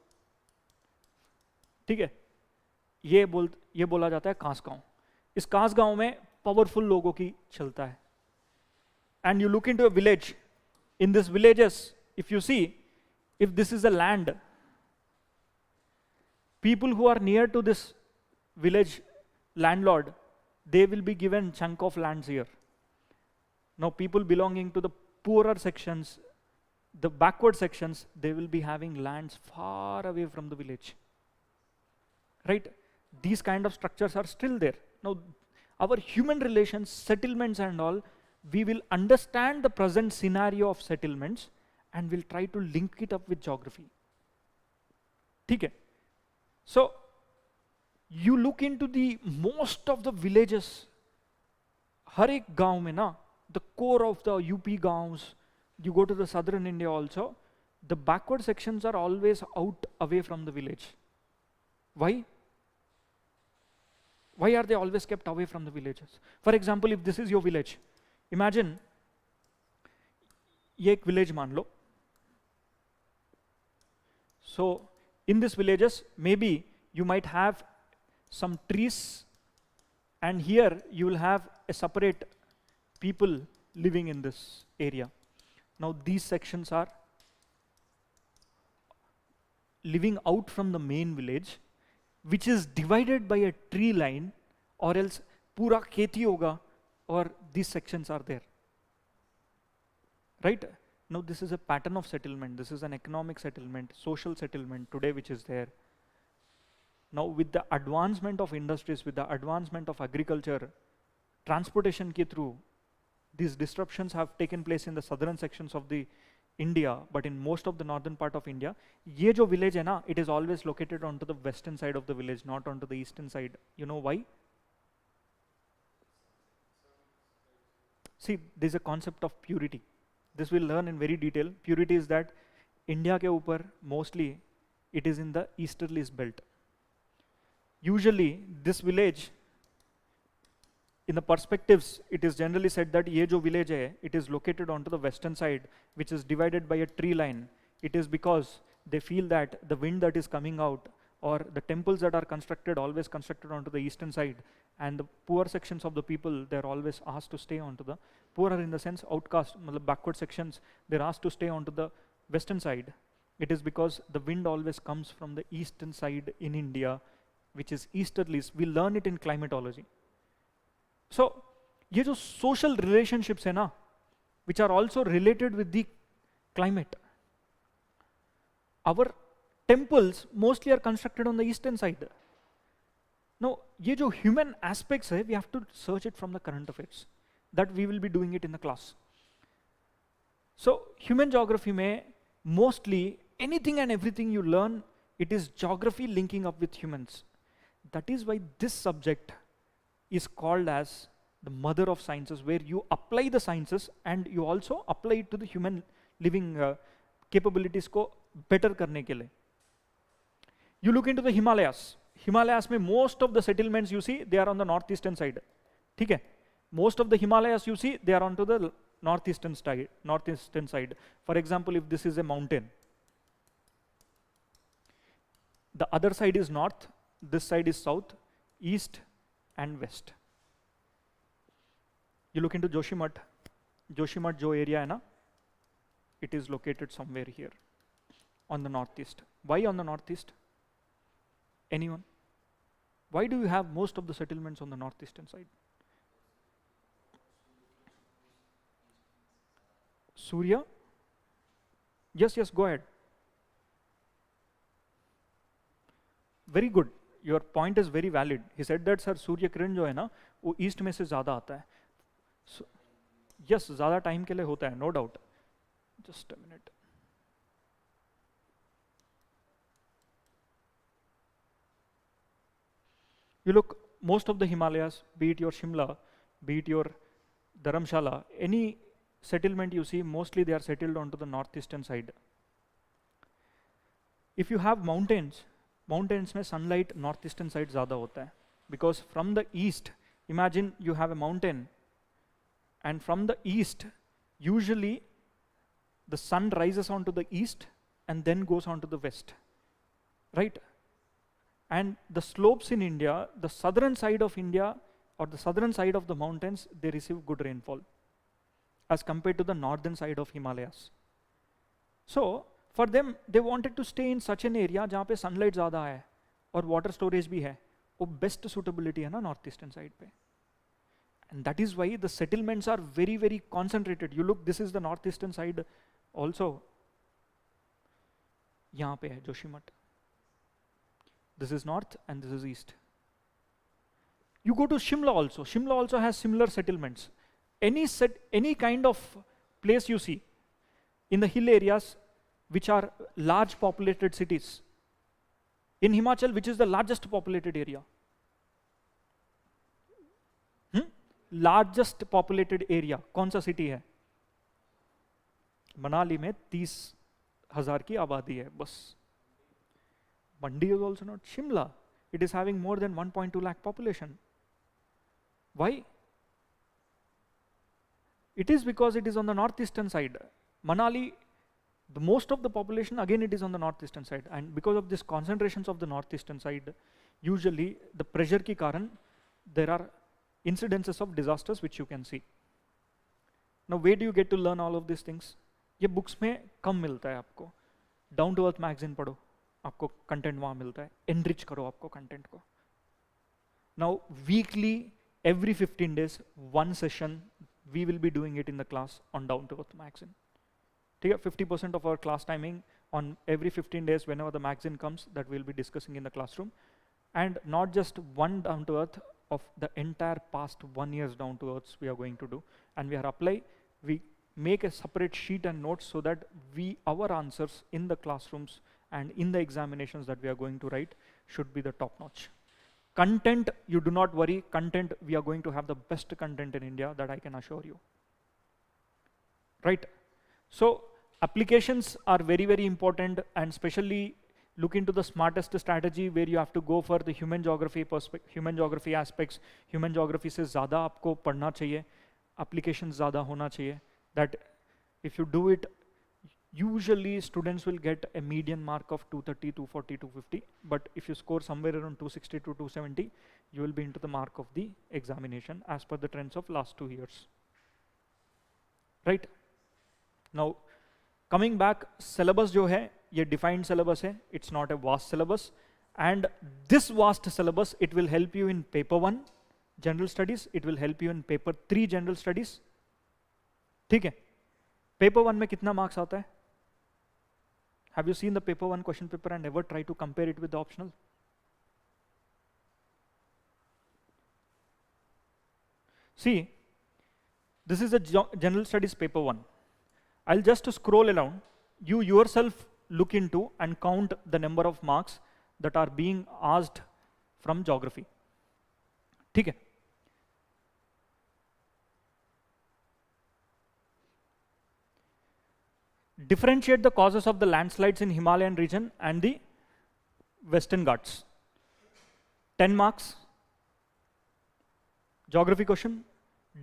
ठीक है? ये बोला जाता है खास गांव. इस खास गांव में पावरफुल लोगों की चलता है. And you look into a village. In these villages, if you see, if this is a land, people who are near to this village landlord, they will be given chunk of lands here. Now people belonging to the poorer sections, the backward sections, they will be having lands far away from the village. Right? These kind of structures are still there. Now our human relations, settlements and all, we will understand the present scenario of settlements and we'll try to link it up with geography. ठीक है? So you look into the most of the villages, हर एक गांव में ना, the core of the UP gaons, you go to the southern India also, the backward sections are always out away from the village. Why? Why are they always kept away from the villages? For example, if this is your village, imagine, ये एक village मान लो. So in these villages, maybe you might have some trees, and here you will have a separate people living in this area. Now these sections are living out from the main village, which is divided by a tree line, or else pura kheti hoga, or these sections are there. Right? Now this is a pattern of settlement. This is an economic settlement, social settlement today which is there. Now with the advancement of industries, with the advancement of agriculture, transportation ke through, these disruptions have taken place in the southern sections of the India, but in most of the northern part of India, ये जो village है ना, it is always located onto the western side of the village, not onto the eastern side. You know why? See, there is a concept of purity. This we'll learn in very detail. Purity is that India के ऊपर mostly it is in the easterly belt. Usually this village, in the perspectives, it is generally said that ये जो village है, it is located onto the western side, which is divided by a tree line. It is because they feel that the wind that is coming out, or the temples that are constructed, always constructed onto the eastern side, and the poor sections of the people, they're always asked to stay onto the, poorer in the sense outcast, backward sections, they're asked to stay onto the western side. It is because the wind always comes from the eastern side in India, which is easterlies. We learn it in climatology. So, ये जो social relationships है ना, which are also related with the climate. Our temples mostly are constructed on the eastern side. Now, ये जो human aspects है, we have to search it from the current affairs. That we will be doing it in the class. So, human geography में mostly anything and everything you learn, it is geography linking up with humans. That is why this subject is called as the mother of sciences, where you apply the sciences and you also apply it to the human living capabilities को better करने के लिए. You look into the Himalayas. Himalayas में most of the settlements you see, they are on the northeastern side. ठीक है? Most of the Himalayas you see, they are onto the northeastern side. For example, if this is a mountain, the other side is north, this side is south, east and west. You look into Joshimath जो area है ना, it is located somewhere here on the northeast. Why on the northeast? Anyone? Why do you have most of the settlements on the northeastern side? Surya? Yes, go ahead. Very good. Your point is very valid. He said that sir Surya Kiran जो है ना वो east में से ज़्यादा आता है. Yes, ज़्यादा टाइम के लिए होता है, no doubt. Just a minute. You look, most of the Himalayas, be it your Shimla, be it your Dharamshala, any settlement you see, mostly they are settled onto the northeastern side. If you have mountains में sunlight northeastern side ज़्यादा होता है, because from the east, imagine you have a mountain, and from the east, usually the sun rises onto the east and then goes onto the west, right? And the slopes in India, the southern side of India or the southern side of the mountains, they receive good rainfall as compared to the northern side of Himalayas. So for them, they wanted to stay in such an area जहाँ पे sunlight ज़्यादा है और water storage भी है. वो best suitability है ना northeastern side पे. And that is why the settlements are very, very concentrated. You look, this is the northeastern side also. यहाँ पे है Joshimath. This is north and this is east. You go to Shimla also. Shimla also has similar settlements. Any kind of place you see in the hill areas which are large populated cities. In Himachal, which is the largest populated area? Largest populated area कौन सा city है? मनाली में 30,000 की आबादी है बस. Mandi is also not. Shimla, it is having more than 1.2 lakh population. Why? It is because it is on the northeastern side. Manali, the most of the population, again it is on the northeastern side, and because of this concentrations of the northeastern side, usually the pressure ki karan, there are incidences of disasters which you can see. Now where do you get to learn all of these things? ये books में कम मिलता है आपको. Down to earth magazine पढ़ो, आपको content वहाँ मिलता है. Enrich करो आपको content को. Now weekly, every 15 days, one session, we will be doing it in the class on Down to Earth magazine. 50% of our class timing on every 15 days, whenever the magazine comes, that we'll be discussing in the classroom. And not just one Down to Earth, of the entire past 1 year's Down to Earths we are going to do. And we make a separate sheet and notes so that our answers in the classrooms and in the examinations that we are going to write should be the top notch. Content, you do not worry. Content, we are going to have the best content in India, that I can assure you. Right? So applications are very, very important, and especially look into the smartest strategy where you have to go for the human geography aspects. Human geography से ज़्यादा आपको पढ़ना चाहिए, applications ज़्यादा होना चाहिए. That if you do it, usually students will get a median mark of 230, 240, 250. But if you score somewhere around 260 to 270, you will be into the mark of the examination as per the trends of last 2 years. Right? Now, coming back, syllabus जो है, ये defined syllabus है. It's not a vast syllabus. And this vast syllabus, it will help you in paper 1, general studies. It will help you in paper 3, general studies. ठीक है? Paper 1 में कितना marks आता है? Have you seen the paper 1 question paper and ever try to compare it with the optional? See, this is a general studies paper 1. I'll just scroll around. You yourself look into and count the number of marks that are being asked from geography. ठीक है? Differentiate the causes of the landslides in Himalayan region and the Western Ghats. 10 marks. Geography question.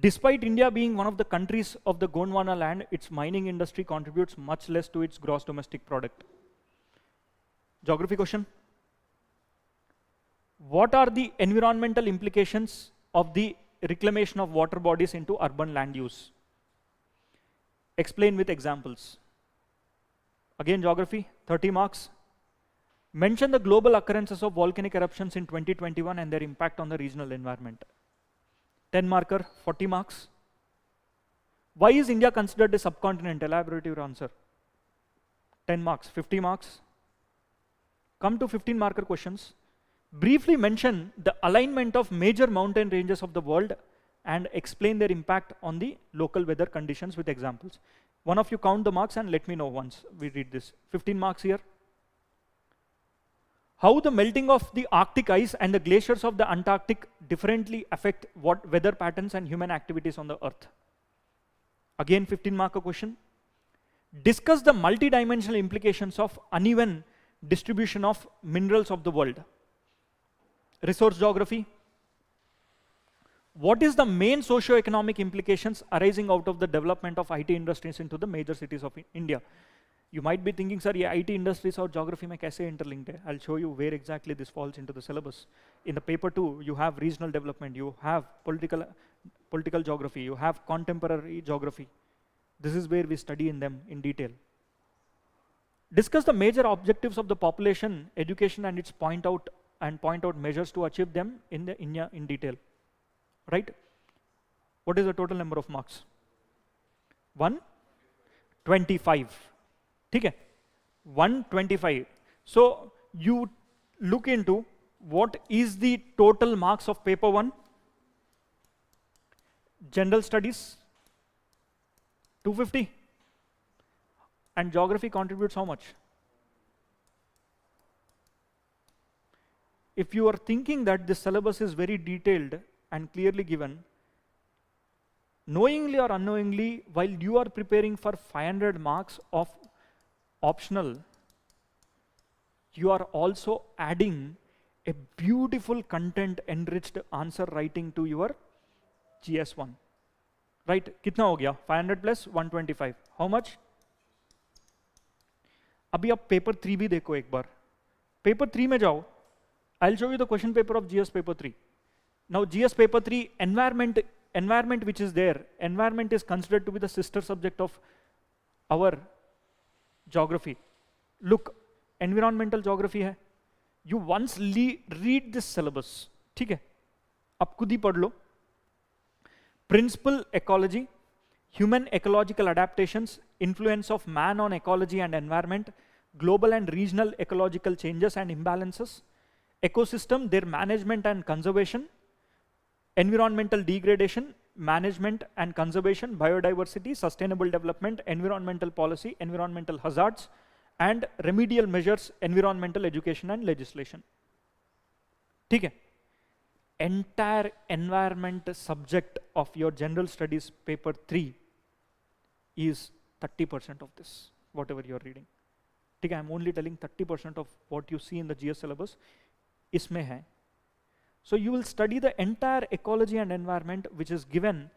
Despite India being one of the countries of the Gondwana land, its mining industry contributes much less to its gross domestic product. Geography question. What are the environmental implications of the reclamation of water bodies into urban land use? Explain with examples. Again, geography, 30 marks. Mention the global occurrences of volcanic eruptions in 2021 and their impact on the regional environment. 10 marker, 40 marks. Why is India considered a subcontinent? Elaborate your answer. 10 marks, 50 marks. Come to 15 marker questions. Briefly mention the alignment of major mountain ranges of the world and explain their impact on the local weather conditions with examples. One of you count the marks and let me know once we read this. 15 marks here. How the melting of the Arctic ice and the glaciers of the Antarctic differently affect what weather patterns and human activities on the Earth. Again, 15 marker question. Discuss the multidimensional implications of uneven distribution of minerals of the world. Resource geography. What is the main socio-economic implications arising out of the development of IT industries into the major cities of India? You might be thinking, sir, ये IT industries और geography में कैसे interlinked है? I'll show you where exactly this falls into the syllabus. In the paper 2, you have regional development, you have political geography, you have contemporary geography. This is where we study in them in detail. Discuss the major objectives of the population, education, and its point out measures to achieve them in detail. Right? What is the total number of marks? 125. ठीक है? 125. So you look into what is the total marks of paper 1. General studies 250. And geography contributes how much? If you are thinking that this syllabus is very detailed and clearly given, knowingly or unknowingly, while you are preparing for 500 marks of optional, you are also adding a beautiful content enriched answer writing to your GS1. Right? कितना हो गया? 500 plus 125. How much? अभी आप paper 3 भी देखो एक बार. Paper 3 में जाओ. I'll show you the question paper of GS paper 3. Now GS paper 3, environment which is there, environment is considered to be the sister subject of our geography. Look, environmental geography है. You once read this syllabus. ठीक है? आप खुद ही पढ़ लो. Principal ecology, human ecological adaptations, influence of man on ecology and environment, global and regional ecological changes and imbalances, ecosystem, their management and conservation, environmental degradation, management and conservation, biodiversity, sustainable development, environmental policy, environmental hazards, and remedial measures, environmental education and legislation. ठीक है? Entire environment subject of your general studies paper 3 is 30% of this, whatever you are reading. ठीक है? I'm only telling 30% of what you see in the GS syllabus इसमें है. So you will study the entire ecology and environment which is given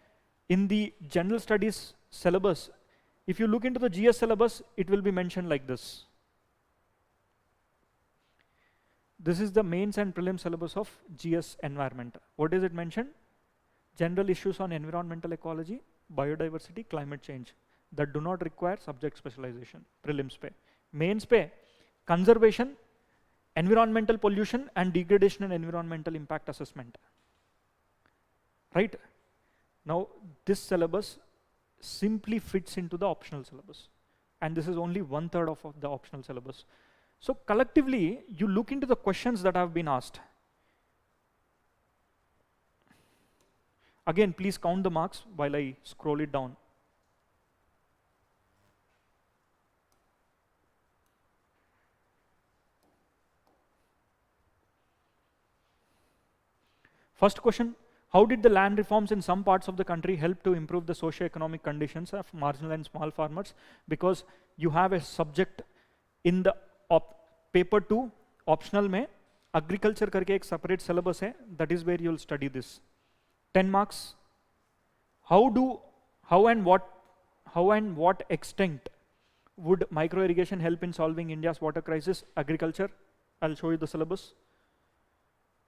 in the general studies syllabus. If you look into the GS syllabus, it will be mentioned like this. This is the mains and prelim syllabus of GS environment. What is it mentioned? General issues on environmental ecology, biodiversity, climate change that do not require subject specialization. Prelims pe. Mains pe, conservation, environmental pollution and degradation and environmental impact assessment. Right? Now this syllabus simply fits into the optional syllabus. And this is only 1/3 of the optional syllabus. So collectively, you look into the questions that have been asked. Again, please count the marks while I scroll it down. First question, how did the land reforms in some parts of the country help to improve the socio-economic conditions of marginal and small farmers? Because you have a subject in the paper 2 optional में agriculture करके एक separate syllabus है, that is where you will study this. 10 marks. How and what extent would micro irrigation help in solving India's water crisis? Agriculture. I'll show you the syllabus.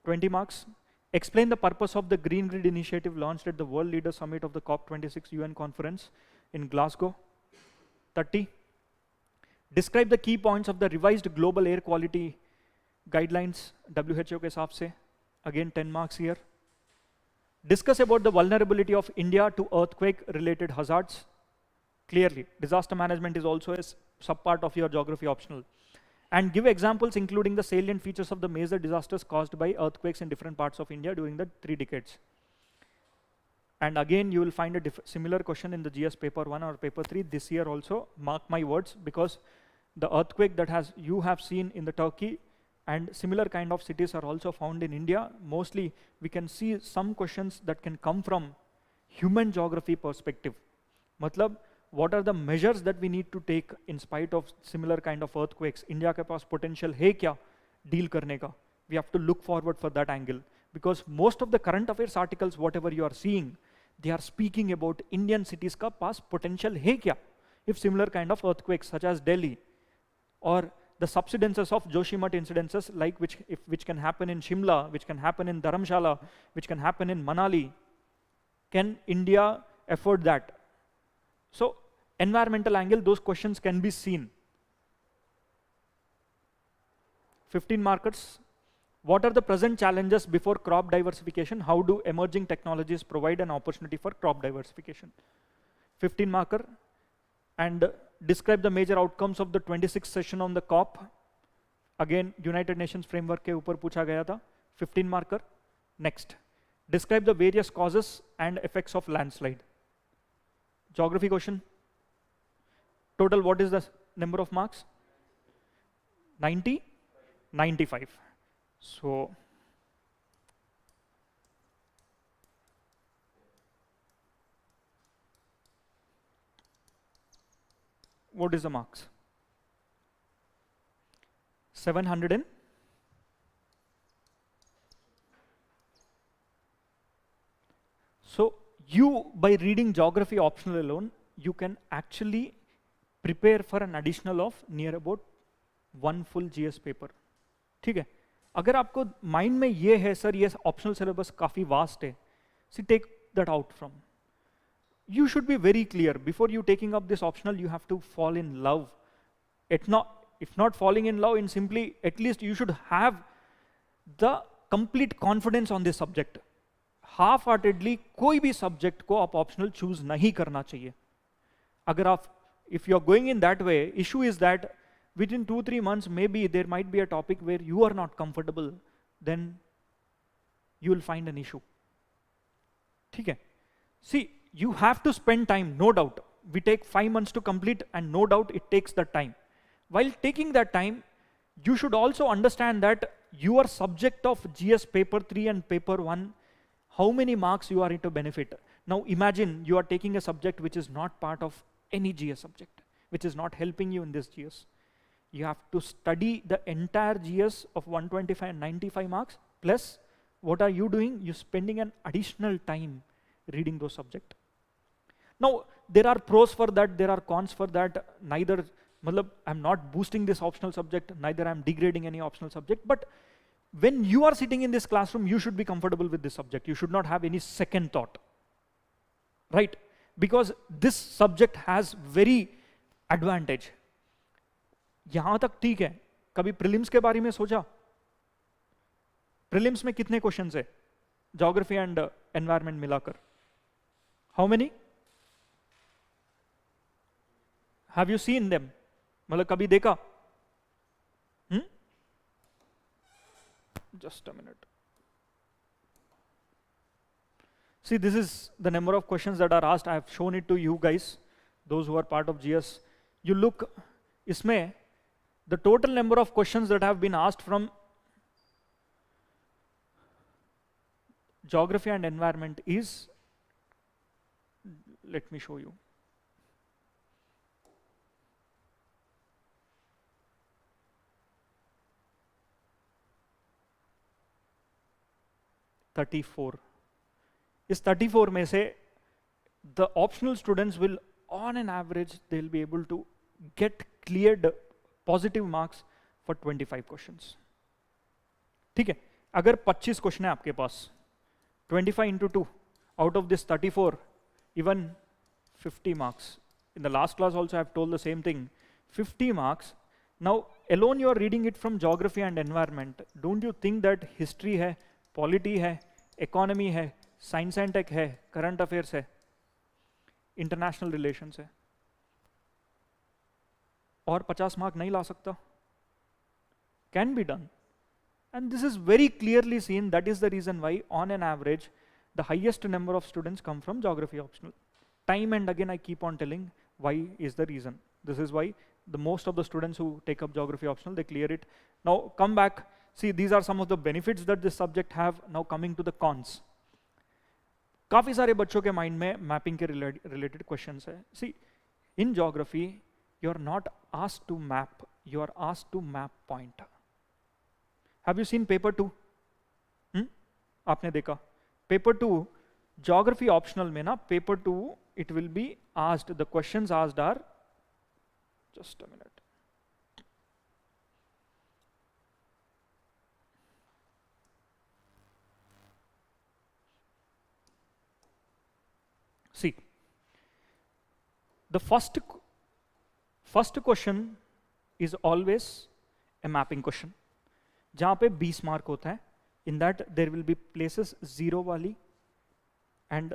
20 marks. Explain the purpose of the Green Grid initiative launched at the World Leaders Summit of the COP26 UN conference in Glasgow. 30. Describe the key points of the revised global air quality guidelines WHO के हिसाब से. Again 10 marks here. Discuss about the vulnerability of India to earthquake related hazards. Clearly, disaster management is also a sub-part of your geography optional. And give examples including the salient features of the major disasters caused by earthquakes in different parts of India during the 3 decades. And again, you will find a similar question in the GS paper 1 or paper 3 this year also. Mark my words, because the earthquake that you have seen in the Turkey and similar kind of cities are also found in India. Mostly, we can see some questions that can come from human geography perspective. Matlab, what are the measures that we need to take in spite of similar kind of earthquakes? India के पास potential है क्या deal करने का? We have to look forward for that angle, because most of the current affairs articles, whatever you are seeing, they are speaking about Indian cities का पास potential है क्या? If similar kind of earthquakes such as Delhi or the subsidences of Joshimath incidences, like which can happen in Shimla, which can happen in Dharamshala, which can happen in Manali, can India afford that? So, environmental angle, those questions can be seen. 15 markers. What are the present challenges before crop diversification? How do emerging technologies provide an opportunity for crop diversification? 15 marker. And describe the major outcomes of the 26th session on the COP. Again, United Nations framework के ऊपर पूछा गया था. 15 marker. Next. Describe the various causes and effects of landslide. Geography question. Total, what is the number of marks? 90? 95. So, what is the marks? 700 and so you, by reading geography optional alone, you can actually prepare for an additional of near about 1 full GS paper. ठीक है? अगर आपको mind में ये है sir ये optional syllabus काफी vast है, so take that out from. You should be very clear before you taking up this optional. You have to fall in love. If not falling in love, in simply at least you should have the complete confidence on this subject. Half-heartedly कोई भी subject को आप optional choose नहीं करना चाहिए. अगर आप if you are going in that way, issue is that within 2-3 months maybe there might be a topic where you are not comfortable, then you will find an issue. ठीक है? See, you have to spend time, no doubt. We take 5 months to complete, and no doubt it takes that time. While taking that time, you should also understand that your subject of GS paper 3 and paper 1, how many marks you are to benefit. Now imagine you are taking a subject which is not part of any GS subject, which is not helping you in this GS. You have to study the entire GS of 125 and 95 marks, plus what are you doing? You're spending an additional time reading those subjects. Now, there are pros for that, there are cons for that. Neither, I'm not boosting this optional subject, neither I'm degrading any optional subject, but when you are sitting in this classroom, you should be comfortable with this subject. You should not have any second thought, right? Because this subject has very advantage. यहाँ तक ठीक है, कभी prelims के बारे में सोचा? Prelims में कितने क्वेश्चंस है? ज्योग्राफी एंड एनवायरनमेंट मिलाकर. How many? Have you seen them? मतलब कभी देखा? Just a minute. See, this is the number of questions that are asked. I have shown it to you guys, those who are part of GS. You look, इसमें the total number of questions that have been asked from geography and environment is, let me show you. इस 34 में से the optional students will, on an average, they'll be able to get cleared positive marks for 25 questions. ठीक है, अगर 25 question है आपके पास, 25 into 2, out of this 34, even 50 marks. In the last class also I've told the same thing, 50 marks. Now alone you are reading it from geography and environment. Don't you think that history है, polity है, economy है, science and tech है, current affairs है, international relations है, और 50 mark नहीं ला सकता? Can be done. And this is very clearly seen. That is the reason why, on an average, the highest number of students come from geography optional. Time and again I keep on telling why is the reason. This is why the most of the students who take up geography optional, they clear it. Now come back. See, these are some of the benefits that this subject have. Now coming to the cons. काफी सारे बच्चों के mind में mapping के related questions है. See, in geography you are not asked to map, you are asked to map point. Have you seen paper 2? आपने देखा paper 2 geography optional में ना, paper 2 it will be asked, the questions asked are, just a minute, see, the first question is always a mapping question, जहां पे 20 mark होता है. In that there will be places 0 वाली, and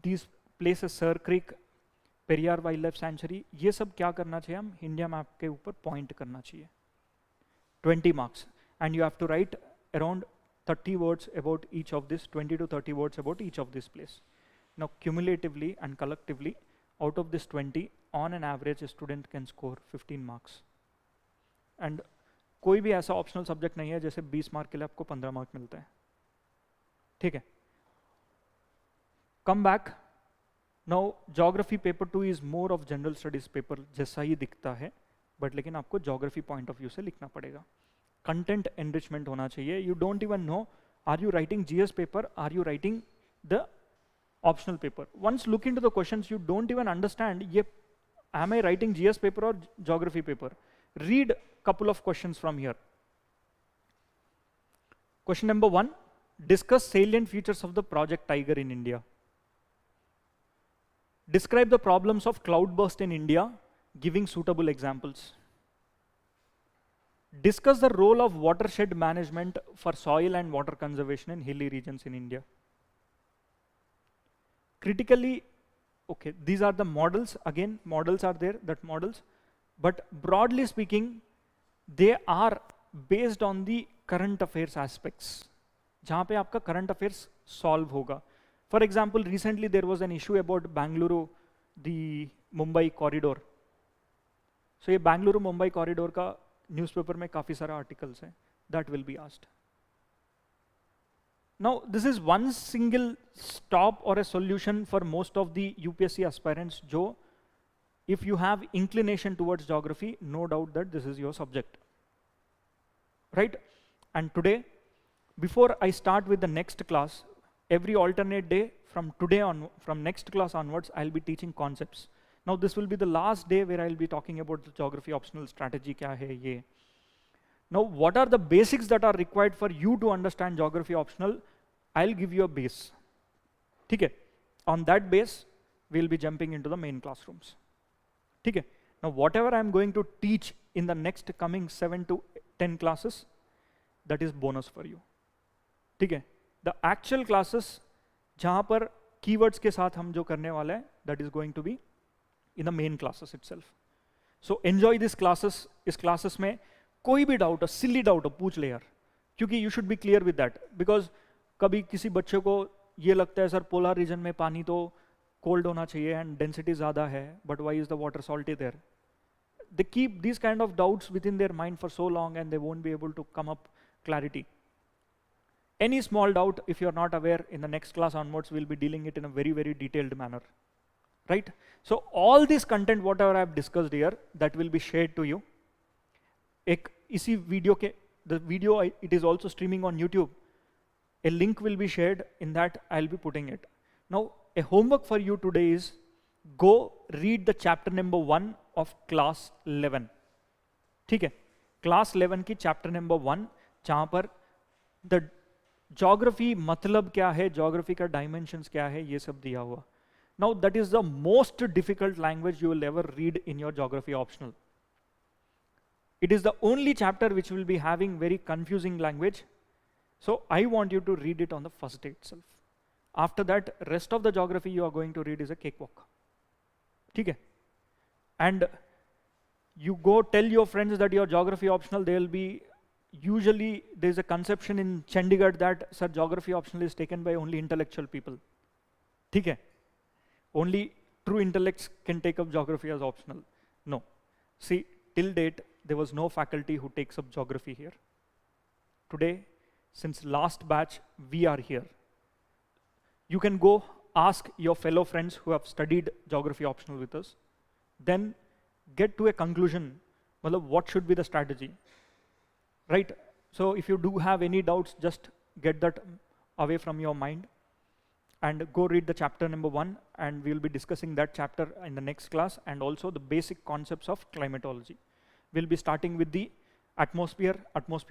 these places, Sir Creek, Periyar Wildlife Sanctuary, ये सब क्या करना चाहिए, हम इंडिया मैप के ऊपर पॉइंट करना चाहिए. 20 marks, and you have to write around 30 words about each of this, 20 to 30 words about each of this place. Now cumulatively and collectively, out of this 20, on an average a student can score 15 marks. And कोई भी ऐसा optional subject नहीं है जैसे 20 mark के लिए आपको 15 mark मिलता है. ठीक है, come back. Now geography paper 2 is more of general studies paper जैसा ही दिखता है, बट लेकिन आपको ज्योग्राफी पॉइंट ऑफ व्यू से लिखना पड़ेगा. कंटेंट एनरिचमेंट होना चाहिए. You don't even know, are you writing GS paper, are you writing the optional paper? Once look into the questions, you don't even understand, am I writing GS paper or geography paper? Read couple of questions from here. Question number 1, discuss salient features of the Project Tiger in India. Describe the problems of cloudburst in India, giving suitable examples. Discuss the role of watershed management for soil and water conservation in hilly regions in India. Critically, okay, these are the models. Again, models are there, that models, but broadly speaking, they are based on the current affairs aspects, जहाँ पे आपका current affairs solve होगा. For example, recently there was an issue about Bangalore, the Mumbai corridor. So ये Bangalore Mumbai corridor का newspaper में काफी सारा articles हैं, that will be asked. Now, this is one single stop or a solution for most of the UPSC aspirants, जो if you have inclination towards geography, no doubt that this is your subject, right? And today, before I start with the next class, every alternate day from today on, from next class onwards, I'll be teaching concepts. Now, this will be the last day where I'll be talking about the geography optional strategy, क्या है ये. Now, what are the basics that are required for you to understand geography optional? I'll give you a base. ठीक है? On that base, we'll be jumping into the main classrooms. ठीक है? Now, whatever I'm going to teach in the next coming 7 to 10 classes, that is bonus for you. ठीक है? The actual classes, जहाँ पर keywords के साथ हम जो करने वाले हैं, that is going to be in the main classes itself. So enjoy these classes. इस classes में कोई भी डाउट हो, सिली डाउट हो, पूछ ले यार, क्योंकि you should be clear with that. Because कभी किसी बच्चे को ये लगता है सर पोलर रीजन में पानी तो कोल्ड होना चाहिए एंड डेंसिटी ज़्यादा है, but why is the water salty there. They keep this kind of doubts within their mind for so long and they won't be able to come up clarity. Any small doubt, if you're not aware, in the next class onwards, we'll be dealing it in a very, very detailed manner, right? So all this content, whatever I've discussed here, that will be shared to you. इसी video के, the video, it is also streaming on YouTube. A link will be shared, in that I'll be putting it. Now, a homework for you today is, go read the chapter number 1 of class 11. ठीक है? Class 11 की chapter number 1, जहाँ पर the geography मतलब क्या है, geography का dimensions क्या है, ये सब दिया हुआ. Now that is the most difficult language you will ever read in your geography optional. It is the only chapter which will be having very confusing language. So I want you to read it on the first day itself. After that, rest of the geography you are going to read is a cakewalk. ठीक है? And you go tell your friends that your geography optional, they will be, usually there's a conception in Chandigarh that, sir, geography optional is taken by only intellectual people. ठीक है? Only true intellects can take up geography as optional. No. See, till date, there was no faculty who takes up geography here. Today, since last batch, we are here. You can go ask your fellow friends who have studied geography optional with us, then get to a conclusion, what should be the strategy, right? So if you do have any doubts, just get that away from your mind and go read the chapter number 1, and we'll be discussing that chapter in the next class, and also the basic concepts of climatology. We'll be starting with the atmosphere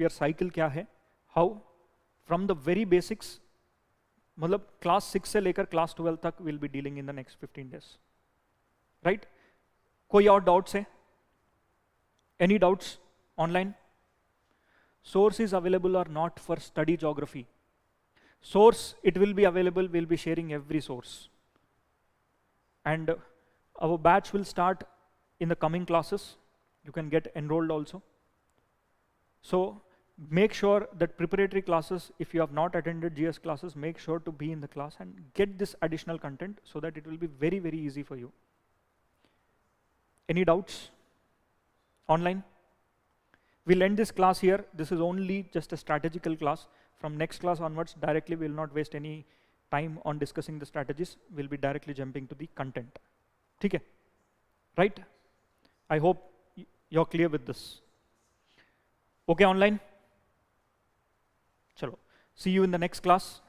cycle क्या है, how from the very basics, class 6 से लेकर class 12 तक we'll be dealing in the next 15 days, right? कोई और doubts है? Any doubts online? Source is available or not for study geography? Source, it will be available, we'll be sharing every source. And our batch will start in the coming classes. You can get enrolled also. So make sure that preparatory classes, if you have not attended GS classes, make sure to be in the class and get this additional content so that it will be very, very easy for you. Any doubts online? We'll end this class here. This is only just a strategical class. From next class onwards, directly we'll not waste any time on discussing the strategies. We'll be directly jumping to the content. ठीक है? Right? I hope you're clear with this. Okay, online? Chalo. See you in the next class.